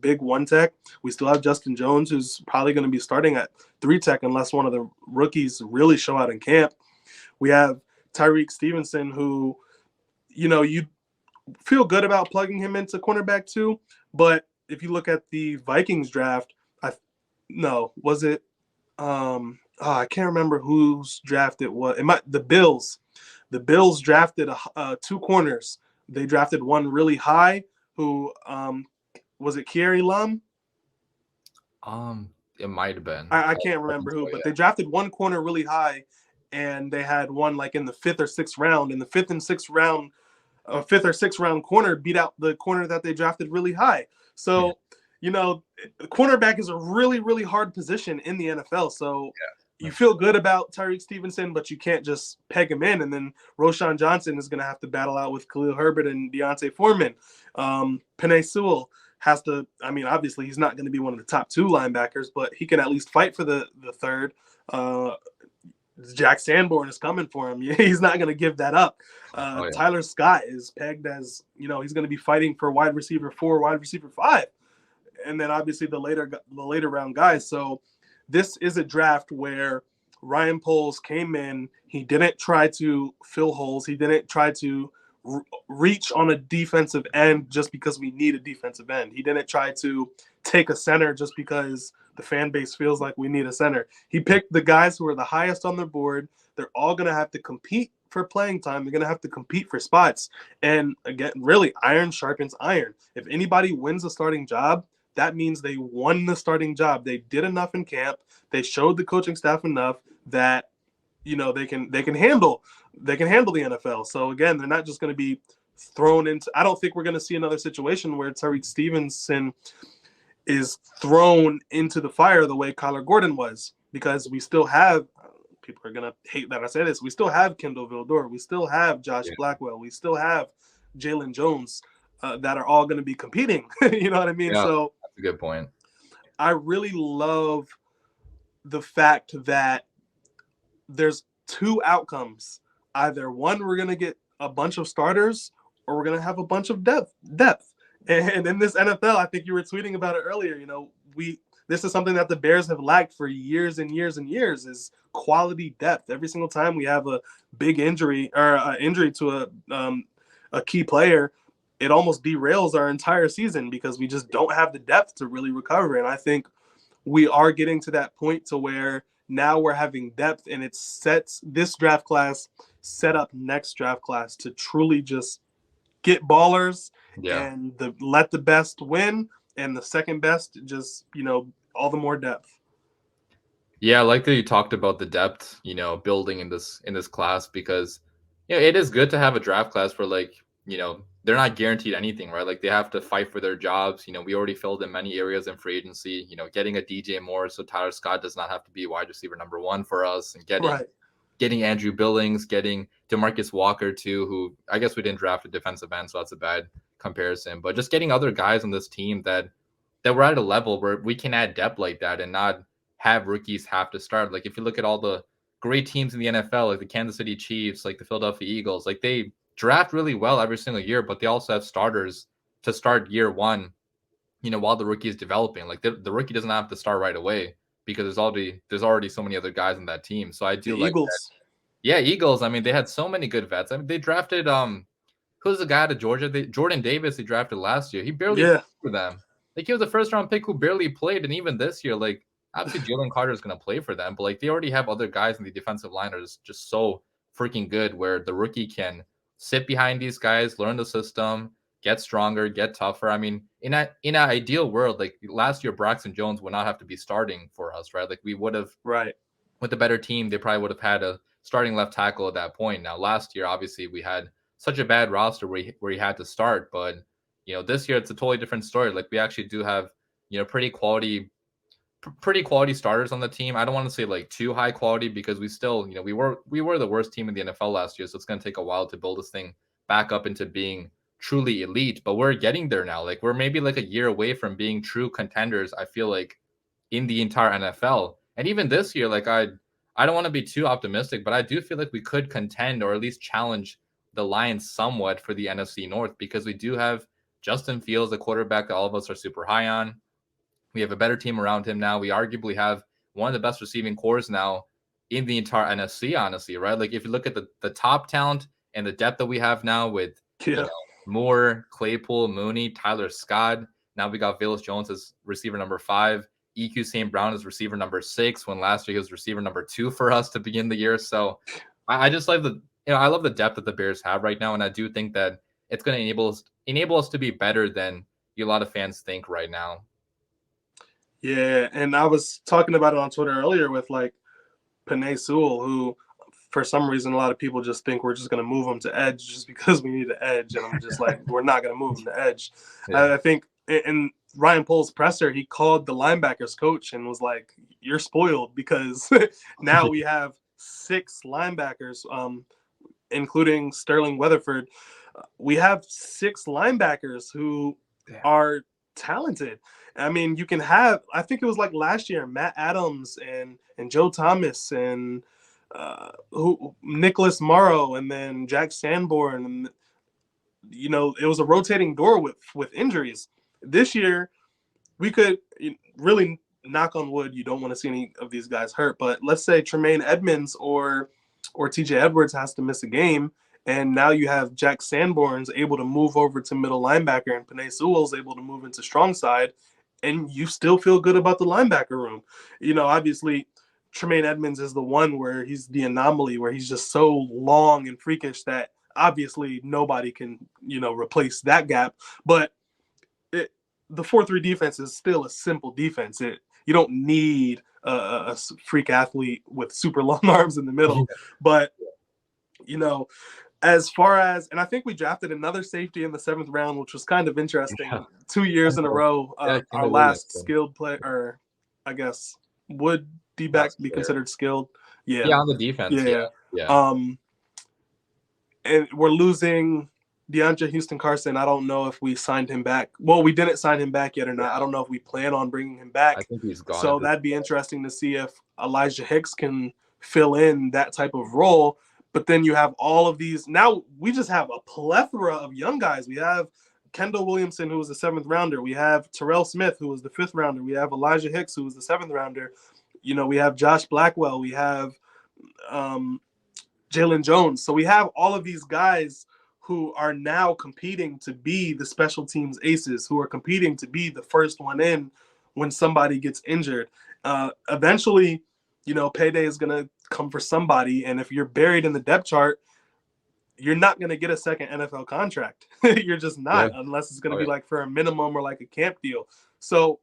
big 1 tech. We still have Justin Jones, who's probably going to be starting at 3 tech unless one of the rookies really show out in camp. We have Tyreek Stevenson, who, you feel good about plugging him into cornerback too. But if you look at the Vikings draft, I can't remember whose draft it was. The Bills. The Bills drafted 2 corners. They drafted one really high. Who was it? Kieri Lum. It might have been. I can't remember who, but they drafted one corner really high, and they had one like in the 5th or 6th round. In the 5th and 6th round, 5th or 6th round corner beat out the corner that they drafted really high. So, cornerback is a really, really hard position in the NFL. So you feel good about Tyreek Stevenson, but you can't just peg him in. And then Roshan Johnson is going to have to battle out with Khalil Herbert and Deontay Foreman. Penei Sewell has to, obviously he's not going to be one of the top 2 linebackers, but he can at least fight for the third. Jack Sanborn is coming for him. He's not going to give that up. Tyler Scott is pegged as, he's going to be fighting for wide receiver 4, wide receiver 5. And then obviously the later round guys. So this is a draft where Ryan Poles came in. He didn't try to fill holes. He didn't try to reach on a defensive end just because we need a defensive end. He didn't try to take a center just because the fan base feels like we need a center. He picked the guys who are the highest on their board. They're all going to have to compete for playing time. They're going to have to compete for spots. And again, really, iron sharpens iron. If anybody wins a starting job, that means they won the starting job. They did enough in camp. They showed the coaching staff enough that, they can handle the NFL. So again, they're not just going to be thrown into. I don't think we're going to see another situation where Tyreek Stevenson is thrown into the fire the way Kyler Gordon was, because we still have. People are going to hate that I say this. We still have Kendall Vildor. We still have Josh Blackwell. We still have Jalen Jones that are all going to be competing. You know what I mean? Yeah, so that's a good point. I really love the fact that there's 2 outcomes. Either one, we're going to get a bunch of starters, or we're going to have a bunch of depth. And in this NFL, I think you were tweeting about it earlier. This is something that the Bears have lacked for years and years and years, is quality depth. Every single time we have a big injury or injury to a key player, it almost derails our entire season because we just don't have the depth to really recover. And I think we are getting to that point to where now we're having depth, and it sets this draft class set up next draft class to truly just get ballers and let the best win, and the second best just, all the more depth. Yeah, I like that you talked about the depth, building in this class, because it is good to have a draft class where, like, they're not guaranteed anything, right? Like, they have to fight for their jobs. We already filled in many areas in free agency, getting a DJ Moore so Tyler Scott does not have to be wide receiver number 1 for us, and getting Andrew Billings, getting DeMarcus Walker too, who I guess we didn't draft a defensive end, so that's a bad comparison. But just getting other guys on this team that we're at a level where we can add depth like that and not have rookies have to start. Like, if you look at all the great teams in the NFL, like the Kansas City Chiefs, like the Philadelphia Eagles, like they draft really well every single year, but they also have starters to start year one, while the rookie is developing. Like the rookie doesn't have to start right away because there's already so many other guys in that team. So I do like Eagles. That. Yeah, Eagles. I mean, they had so many good vets. I mean, they drafted who's the guy out of Georgia? Jordan Davis. They drafted last year. He barely played for them. Like, he was a first round pick who barely played, and even this year, like, obviously Jalen Carter is going to play for them, but like they already have other guys in the defensive line that are just so freaking good, where the rookie can sit behind these guys, learn the system, get stronger, get tougher. I mean, in an ideal world, like last year, Braxton Jones would not have to be starting for us, right? Like, we would have, with a better team, they probably would have had a starting left tackle at that point. Now, last year, obviously, we had such a bad roster where he had to start, but this year it's a totally different story. Like, we actually do have pretty quality starters on the team. I don't want to say like too high quality, because we still, we were the worst team in the NFL last year, so it's going to take a while to build this thing back up into being truly elite, but we're getting there now. Like, we're maybe like a year away from being true contenders, I feel like, in the entire NFL. And even this year, like, I don't want to be too optimistic, but I do feel like we could contend, or at least challenge the Lions somewhat for the NFC North, because we do have Justin Fields, the quarterback that all of us are super high on. We have a better team around him now. We arguably have one of the best receiving cores now in the entire NFC, honestly, right? Like, if you look at the top talent and the depth that we have now with Moore, Claypool, Mooney, Tyler Scott. Now we got Velus Jones as receiver number 5. EQ St. Brown as receiver number 6, when last year he was receiver number 2 for us to begin the year. So I just like I love the depth that the Bears have right now, and I do think that it's going to enable us to be better than a lot of fans think right now. Yeah, and I was talking about it on Twitter earlier with like Penei Sewell, who for some reason a lot of people just think we're just going to move him to edge just because we need an edge, and I'm just like, we're not going to move him to edge. I think in Ryan Pohl's presser, he called the linebackers coach and was like, "You're spoiled because now we have 6 linebackers, including Sterling Weatherford. We have 6 linebackers who are talented." I mean, you can have, I think it was like last year, Matt Adams and Joe Thomas and Nicholas Morrow, and then Jack Sanborn. And, it was a rotating door with injuries. This year, we could really, knock on wood, you don't want to see any of these guys hurt, but let's say Tremaine Edmonds or TJ Edwards has to miss a game, and now you have Jack Sanborn's able to move over to middle linebacker, and Penei Sewell's able to move into strong side, and you still feel good about the linebacker room. Obviously, Tremaine Edmonds is the one where he's the anomaly, where he's just so long and freakish that obviously nobody can, replace that gap. But the 4-3 defense is still a simple defense. You don't need a freak athlete with super long arms in the middle. But, as far as, and I think we drafted another safety in the 7th round, which was kind of interesting. 2 years in a row, our last skilled player, or I guess, would D-back be considered skilled? Yeah, on the defense. Yeah. And we're losing DeAndre Houston Carson. I don't know if we signed him back. Well, we didn't sign him back yet or not. I don't know if we plan on bringing him back. I think he's gone. So that'd be interesting to see if Elijah Hicks can fill in that type of role. But then you have all of these. Now we just have a plethora of young guys. We have Kendall Williamson, who was the 7th rounder. We have Terrell Smith, who was the 5th rounder. We have Elijah Hicks, who was the 7th rounder. We have Josh Blackwell. We have Jalen Jones. So we have all of these guys who are now competing to be the special teams aces, who are competing to be the first one in when somebody gets injured. Eventually, payday is going to come for somebody. And if you're buried in the depth chart, you're not going to get a second NFL contract. You're just not, unless it's going to be like for a minimum or like a camp deal. So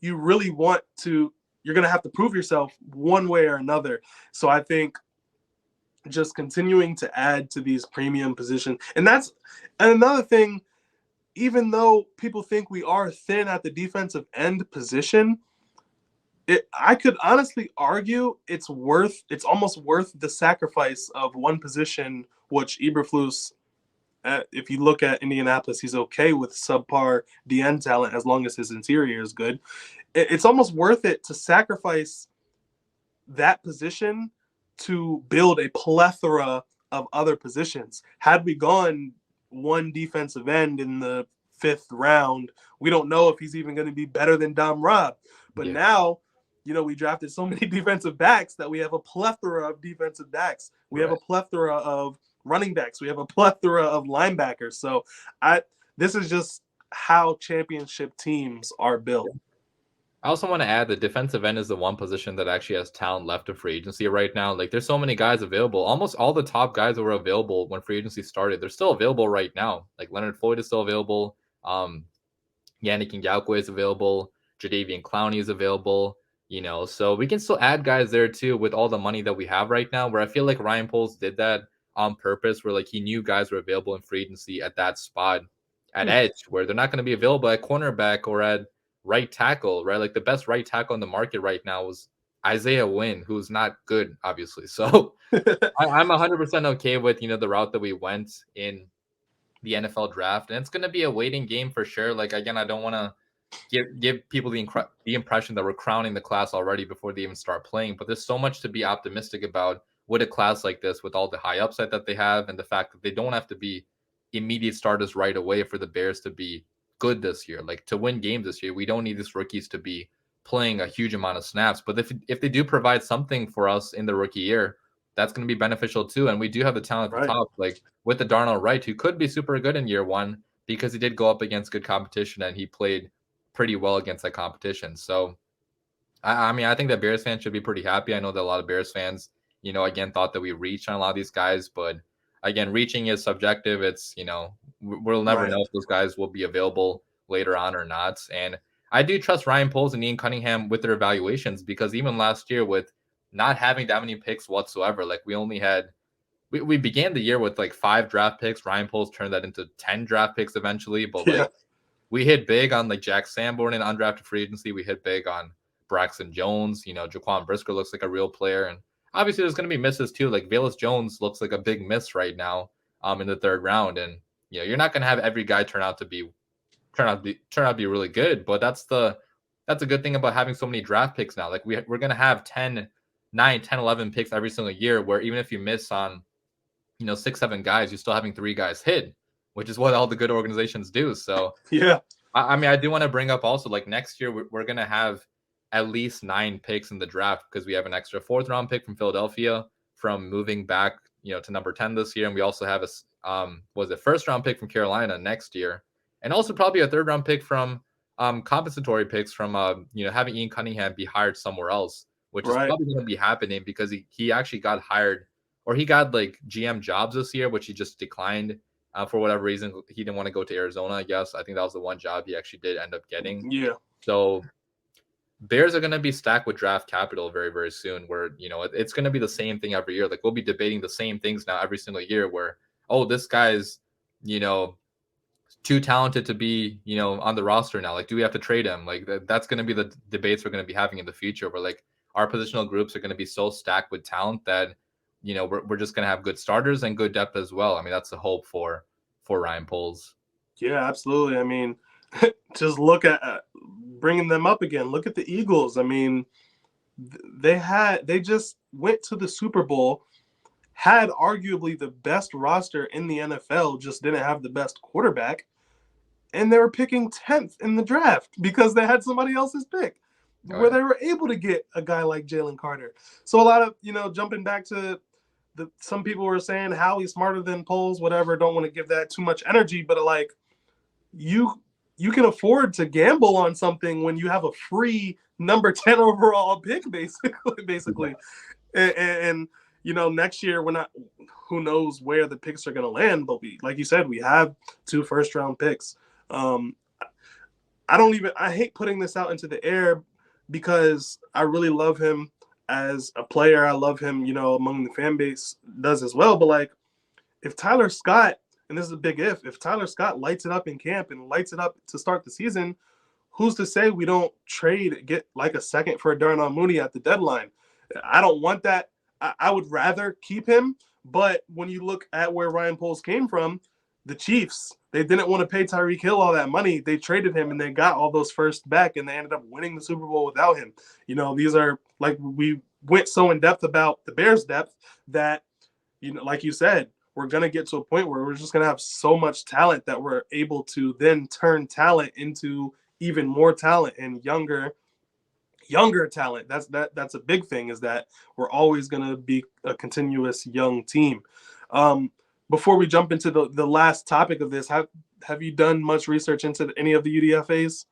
you really you're going to have to prove yourself one way or another. So I think just continuing to add to these premium positions. And that's another thing, even though people think we are thin at the defensive end position, I could honestly argue it's almost worth the sacrifice of one position, which Eberflus, if you look at Indianapolis, he's okay with subpar DN talent as long as his interior is good. It's almost worth it to sacrifice that position to build a plethora of other positions. Had we gone one defensive end in the 5th round, we don't know if he's even going to be better than Dom Robb. But now, we drafted so many defensive backs that we have a plethora of defensive backs. We have a plethora of running backs. We have a plethora of linebackers. So this is just how championship teams are built. I also want to add that defensive end is the one position that actually has talent left of free agency right now. Like, there's so many guys available. Almost all the top guys that were available when free agency started, they're still available right now. Like, Leonard Floyd is still available. Yannick Ngakoue is available. Jadeveon Clowney is available. So we can still add guys there too with all the money that we have right now, where I feel like Ryan Poles did that on purpose, where like he knew guys were available in free agency at that spot at edge, where they're not going to be available at cornerback or at right tackle, right? Like the best right tackle in the market right now was Isaiah Wynn, who's not good, obviously. So I'm 100% okay with, the route that we went in the NFL draft. And it's going to be a waiting game for sure. Like, again, I don't want to give people the impression that we're crowning the class already before they even start playing. But there's so much to be optimistic about with a class like this, with all the high upside that they have and the fact that they don't have to be immediate starters right away for the Bears to be good this year. Like, to win games this year, we don't need these rookies to be playing a huge amount of snaps. But if they do provide something for us in the rookie year, that's going to be beneficial too. And we do have the talent at the top, like with the Darnell Wright, who could be super good in year one because he did go up against good competition and he played pretty well against that competition. So, I mean, I think that Bears fans should be pretty happy. I know that a lot of Bears fans, again, thought that we reached on a lot of these guys, but again, reaching is subjective. It's, we'll never know if those guys will be available later on or not. And I do trust Ryan Poles and Ian Cunningham with their evaluations, because even last year with not having that many picks whatsoever, like we began the year with like 5 draft picks. Ryan Poles turned that into 10 draft picks eventually, but like we hit big on like Jack Sanborn in undrafted free agency. We hit big on Braxton Jones. Jaquan Brisker looks like a real player, and obviously there's going to be misses too. Like Velus Jones looks like a big miss right now in the 3rd round, and you're not going to have every guy turn out to be really good, but that's a good thing about having so many draft picks now. Like we're going to have 9, 10, 11 picks every single year, where even if you miss on 6, 7 guys, you're still having 3 guys hit, which is what all the good organizations do. So I mean, I do want to bring up also, like, next year we're going to have at least 9 picks in the draft, because we have an extra 4th round pick from Philadelphia from moving back, to number 10 this year. And we also have a 1st round pick from Carolina next year. And also probably a 3rd round pick from compensatory picks from, having Ian Cunningham be hired somewhere else, which is probably going to be happening because he actually got hired, or he got like GM jobs this year, which he just declined for whatever reason. He didn't want to go to Arizona, I guess. I think that was the one job he actually did end up getting. Yeah. So Bears are going to be stacked with draft capital very, very soon, where, it's going to be the same thing every year. Like, we'll be debating the same things now every single year where, oh, this guy's, too talented to be, on the roster now. Like, do we have to trade him? Like, that's going to be the debates we're going to be having in the future, where like our positional groups are going to be so stacked with talent that, we're just going to have good starters and good depth as well. I mean, that's the hope for Ryan Poles. Yeah, absolutely. I mean, just look at bringing them up again. Look at the Eagles. I mean, they just went to the Super Bowl, had arguably the best roster in the NFL, just didn't have the best quarterback, and they were picking 10th in the draft because they had somebody else's pick, where they were able to get a guy like Jalen Carter. So a lot of, jumping back to some people were saying Howie's smarter than Poles, whatever. Don't want to give that too much energy, but like you can afford to gamble on something when you have a free number 10 overall pick, basically. And next year we're not. Who knows where the picks are going to land? But like you said, we have 2 first-round picks. I hate putting this out into the air because I really love him as a player. I love him, among the fan base does as well. But like, if Tyler Scott, and this is a big if Tyler Scott lights it up in camp and lights it up to start the season, who's to say we don't get like a second for Darnell Mooney at the deadline? I don't want that. I would rather keep him. But when you look at where Ryan Poles came from, the Chiefs, they didn't want to pay Tyreek Hill all that money. They traded him and they got all those first back, and they ended up winning the Super Bowl without him. These are, like, we went so in depth about the Bears' depth that, like you said, we're going to get to a point where we're just going to have so much talent that we're able to then turn talent into even more talent and younger talent. That's a big thing, is that we're always going to be a continuous young team. Before we jump into the last topic of this, have you done much research into any of the UDFAs?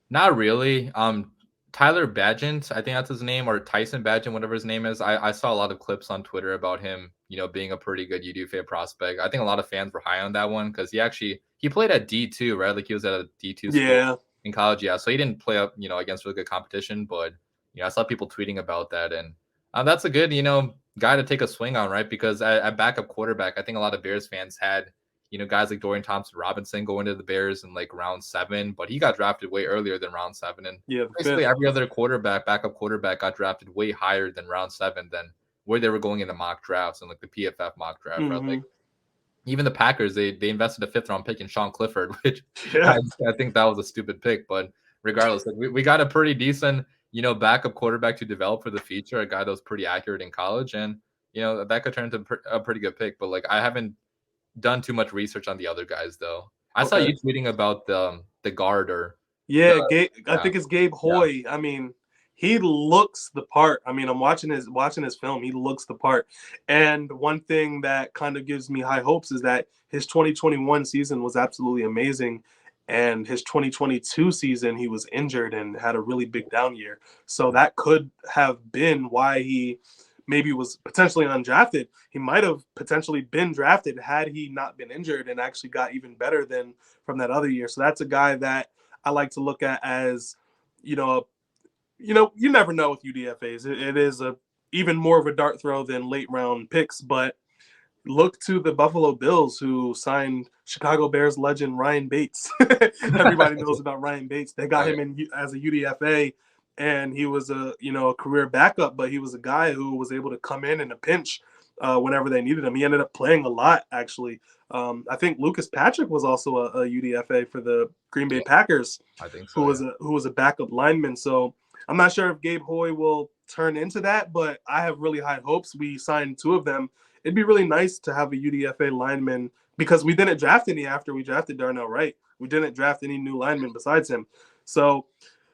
Not really. Tyler Bagent, I think that's his name, or Tyson Bagent, whatever his name is. I saw a lot of clips on Twitter about him, being a pretty good UDFA prospect. I think a lot of fans were high on that one because he played at D2, right? Like, he was at a D2 school in college. Yeah. So he didn't play up, against really good competition, but, I saw people tweeting about that. And that's a good, guy to take a swing on, right? Because at backup quarterback, I think a lot of Bears fans had, guys like Dorian Thompson-Robinson go into the Bears in like round 7, but he got drafted way earlier than round 7. And basically every other backup quarterback got drafted way higher than round 7 than where they were going in the mock drafts and like the PFF mock draft. Mm-hmm. Right? Like, even the Packers, they invested a 5th round pick in Sean Clifford, which I think that was a stupid pick. But regardless, like, we got a pretty decent, backup quarterback to develop for the future, a guy that was pretty accurate in college. And, that could turn into a pretty good pick. But like, I haven't done too much research on the other guys, though. I saw you tweeting about the guard I think it's Gabe Hoy. Yeah. I mean, he looks the part. I mean, I'm watching his film. He looks the part. And one thing that kind of gives me high hopes is that his 2021 season was absolutely amazing. And his 2022 season, he was injured and had a really big down year. So that could have been why he maybe was potentially undrafted. He might have potentially been drafted had he not been injured and actually got even better than from that other year. So that's a guy that I like to look at as, you never know with UDFAs. It is even more of a dart throw than late round picks, but look to the Buffalo Bills, who signed Chicago Bears legend Ryan Bates. Everybody knows about Ryan Bates. They got him in as a UDFA, and he was a career backup, but he was a guy who was able to come in a pinch whenever they needed him. He ended up playing a lot, actually. I think Lucas Patrick was also a UDFA for the Green Bay Packers. I think so. Who was a backup lineman. So I'm not sure if Gabe Hoy will turn into that, but I have really high hopes. We signed 2 of them. It'd be really nice to have a UDFA lineman, because we didn't draft any after we drafted Darnell Wright. We didn't draft any new linemen besides him. So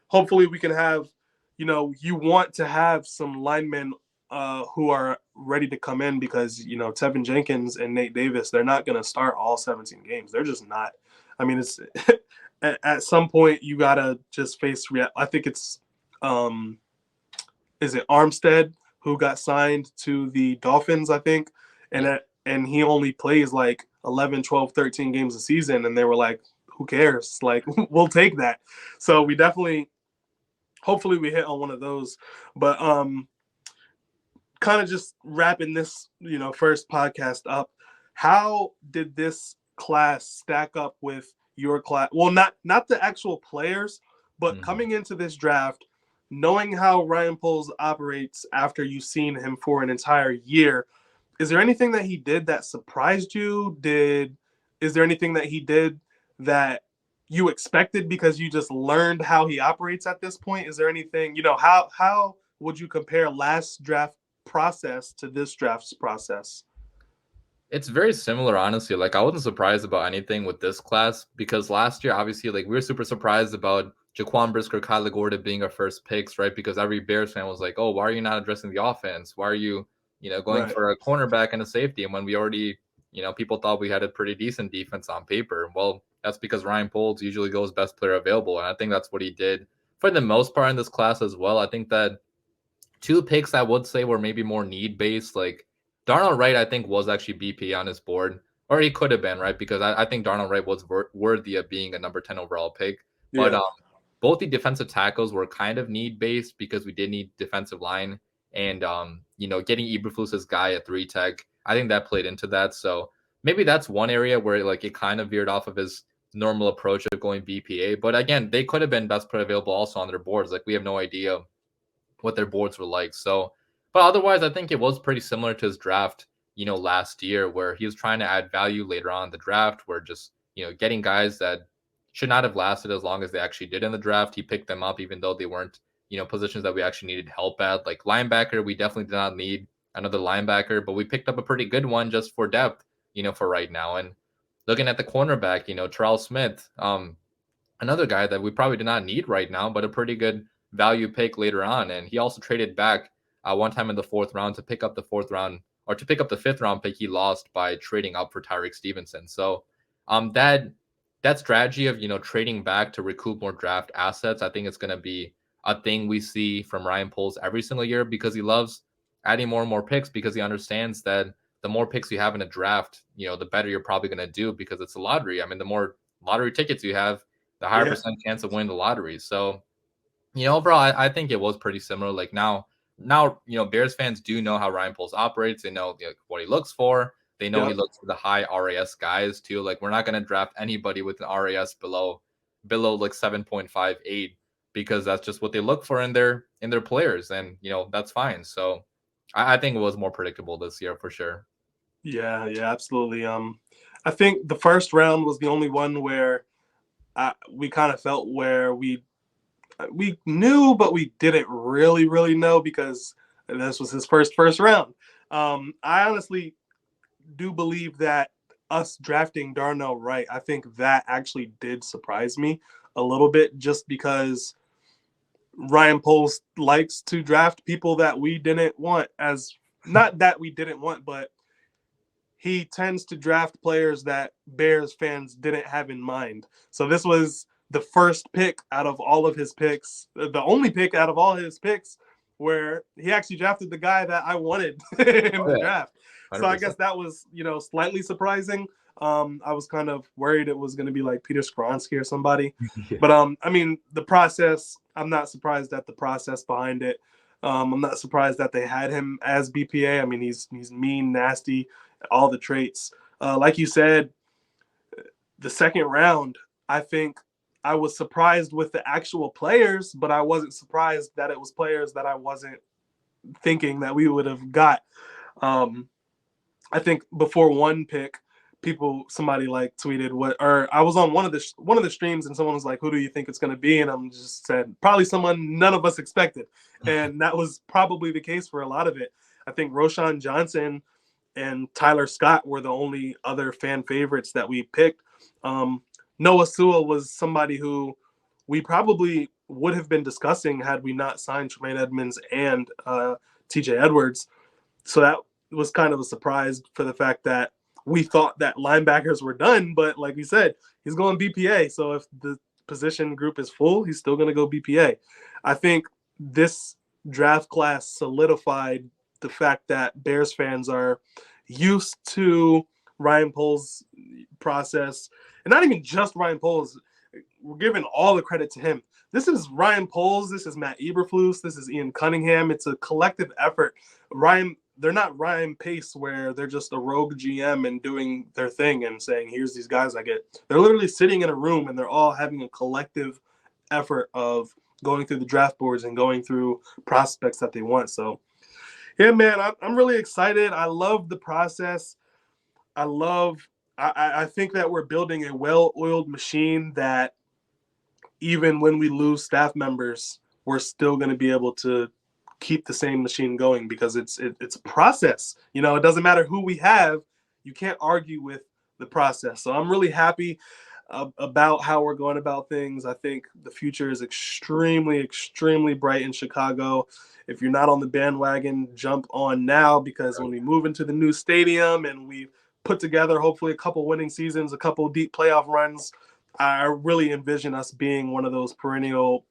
hopefully we can have, you want to have some linemen who are ready to come in, because, Tevin Jenkins and Nate Davis, they're not going to start all 17 games. They're just not. I mean, it's at some point you got to just face I think it's is it Armstead who got signed to the Dolphins, I think, and he only plays like 11, 12, 13 games a season, and they were like, who cares? Like, we'll take that. So we definitely, hopefully we hit on one of those. But kind of just wrapping this, first podcast up, how did this class stack up with your class? Well, not the actual players, but coming into this draft, knowing how Ryan Poles operates after you've seen him for an entire year, is there anything that he did that surprised you? Is there anything that he did that you expected because you just learned how he operates at this point? Is there anything, how would you compare last draft process to this draft's process? It's very similar, honestly. Like, I wasn't surprised about anything with this class, because last year, obviously, like, we were super surprised about Jaquan Brisker, Kyler Gordon being our first picks, right? Because every Bears fan was like, oh, why are you not addressing the offense? Why are you, going for a cornerback and a safety, and when we already, people thought we had a pretty decent defense on paper. Well, that's because Ryan Poles usually goes best player available, and I think that's what he did for the most part in this class as well. I think that 2 picks I would say were maybe more need based, like Darnell Wright, I think was actually BP on his board, or he could have been, right? Because I think Darnell Wright was worthy of being a number 10 overall pick. But both the defensive tackles were kind of need based because we did need defensive line, and getting Eberflus's guy at 3 tech, I think that played into that. So maybe that's one area where like it kind of veered off of his normal approach of going BPA. But again, they could have been best player available also on their boards. Like we have no idea what their boards were like. So, but otherwise, I think it was pretty similar to his draft, last year, where he was trying to add value later on in the draft, where just, getting guys that should not have lasted as long as they actually did in the draft. He picked them up, even though they weren't, positions that we actually needed help at. Like linebacker, we definitely did not need another linebacker, but we picked up a pretty good one just for depth, for right now. And looking at the cornerback, Terrell Smith, another guy that we probably did not need right now, but a pretty good value pick later on. And he also traded back one time in the 4th round to pick up the 4th round, or to pick up the 5th round pick he lost by trading up for Tyreek Stevenson. So that strategy of, trading back to recoup more draft assets, I think it's going to be a thing we see from Ryan Poles every single year, because he loves adding more and more picks, because he understands that the more picks you have in a draft, the better you're probably going to do, because it's a lottery. I mean, the more lottery tickets you have, the higher percent chance of winning the lottery. So, overall, I think it was pretty similar. Like now, Bears fans do know how Ryan Poles operates. They know what he looks for. They know he looks for the high RAS guys too. Like we're not going to draft anybody with an RAS below like 7.58, because that's just what they look for in their players, and that's fine. So I think it was more predictable this year for sure. Yeah, absolutely. I think the first round was the only one where we kind of felt where we knew, but we didn't really know, because this was his first round. I honestly do believe that us drafting Darnell Wright, I think that actually did surprise me a little bit, just because Ryan Poles likes to draft people that we didn't want, not that we didn't want, but he tends to draft players that Bears fans didn't have in mind. So this was the first pick out of all of his picks, the only pick out of all his picks where he actually drafted the guy that I wanted in the draft. 100%. So I guess that was, slightly surprising. I was kind of worried it was going to be like Peter Skronsky or somebody. But, I mean, the process, I'm not surprised at the process behind it. I'm not surprised that they had him as BPA. I mean, he's mean, nasty, all the traits. Like you said, the second round, I think I was surprised with the actual players, but I wasn't surprised that it was players that I wasn't thinking that we would have got. I think before one pick, somebody like tweeted or I was on one of the streams and someone was like, "Who do you think it's going to be?" And I'm just said probably someone none of us expected, and that was probably the case for a lot of it. I think Roschon Johnson and Tyler Scott were the only other fan favorites that we picked. Noah Sewell was somebody who we probably would have been discussing had we not signed Tremaine Edmonds and TJ Edwards. So that was kind of a surprise for the fact that we thought that linebackers were done, but like we said, he's going BPA. So if the position group is full, he's still going to go BPA. I think this draft class solidified the fact that Bears fans are used to Ryan Poles' process, and not even just Ryan Poles. We're giving all the credit to him. This is Ryan Poles. This is Matt Eberflus. This is Ian Cunningham. It's a collective effort. They're not Ryan Pace where they're just a rogue GM and doing their thing and saying, here's these guys I get. They're literally sitting in a room and they're all having a collective effort of going through the draft boards and going through prospects that they want. So, yeah, man, I'm really excited. I love the process. I think that we're building a well-oiled machine that even when we lose staff members, we're still going to be able to keep the same machine going because it's a process. It doesn't matter who we have. You can't argue with the process. So I'm really happy. about how we're going about things. I think the future is extremely, extremely bright in Chicago. If you're not on the bandwagon, jump on now, because when we move into the new stadium and we put together hopefully a couple winning seasons, a couple deep playoff runs, I really envision us being one of those perennial,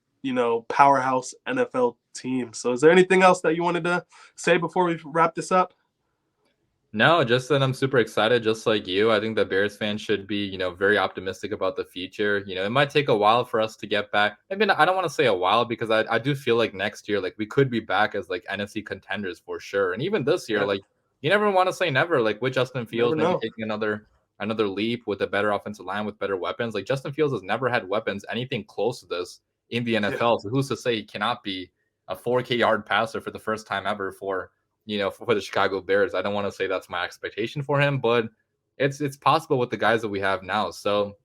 powerhouse NFL teams. So is there anything else that you wanted to say before we wrap this up? No, just that I'm super excited, just like you. I think the Bears fans should be, very optimistic about the future. It might take a while for us to get back. I mean, I don't want to say a while, because I do feel like next year, like, we could be back as like NFC contenders for sure. And even this year, like, you never want to say never. Like, with Justin Fields maybe taking another leap with a better offensive line, with better weapons. Like, Justin Fields has never had weapons anything close to this in the NFL. So who's to say he cannot be a 4K yard passer for the first time ever for the Chicago Bears? I don't want to say that's my expectation for him, but it's possible with the guys that we have now. So,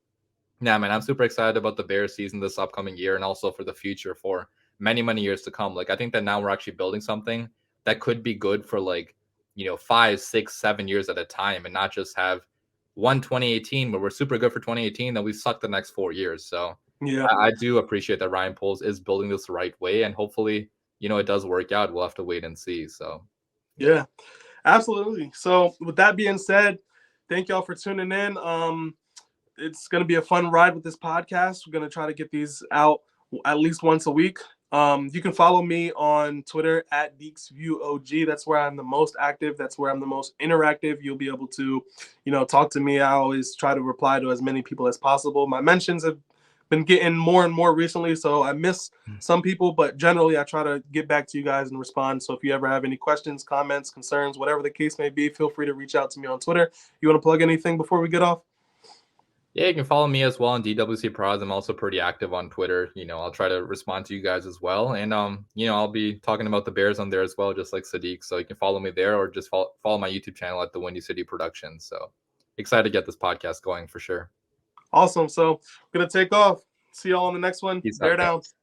yeah, man, I'm super excited about the Bears season this upcoming year, and also for the future for many, many years to come. Like, I think that now we're actually building something that could be good for 5, 6, 7 years at a time, and not just have 2018 where we're super good for 2018, then we suck the next 4 years. So yeah, I do appreciate that Ryan Poles is building this the right way, and hopefully, it does work out. We'll have to wait and see. So yeah, absolutely. So with that being said, thank y'all for tuning in. It's going to be a fun ride with this podcast. We're going to try to get these out at least once a week. You can follow me on Twitter at DeeksViewOG. That's where I'm the most active. That's where I'm the most interactive. You'll be able to, talk to me. I always try to reply to as many people as possible. My mentions have been getting more and more recently, so I miss some people, but generally I try to get back to you guys and respond. So if you ever have any questions, comments, concerns, whatever the case may be, feel free to reach out to me on Twitter. You want to plug anything before we get off? yeah, you can follow me as well on DWC Pros. I'm also pretty active on Twitter. I'll try to respond to you guys as well. And, I'll be talking about the Bears on there as well, just like Sadeek. So you can follow me there, or just follow my YouTube channel at the Windy City Productions. So excited to get this podcast going for sure. Awesome. So I'm going to take off. See y'all on the next one. Peace Bear out, down. guys.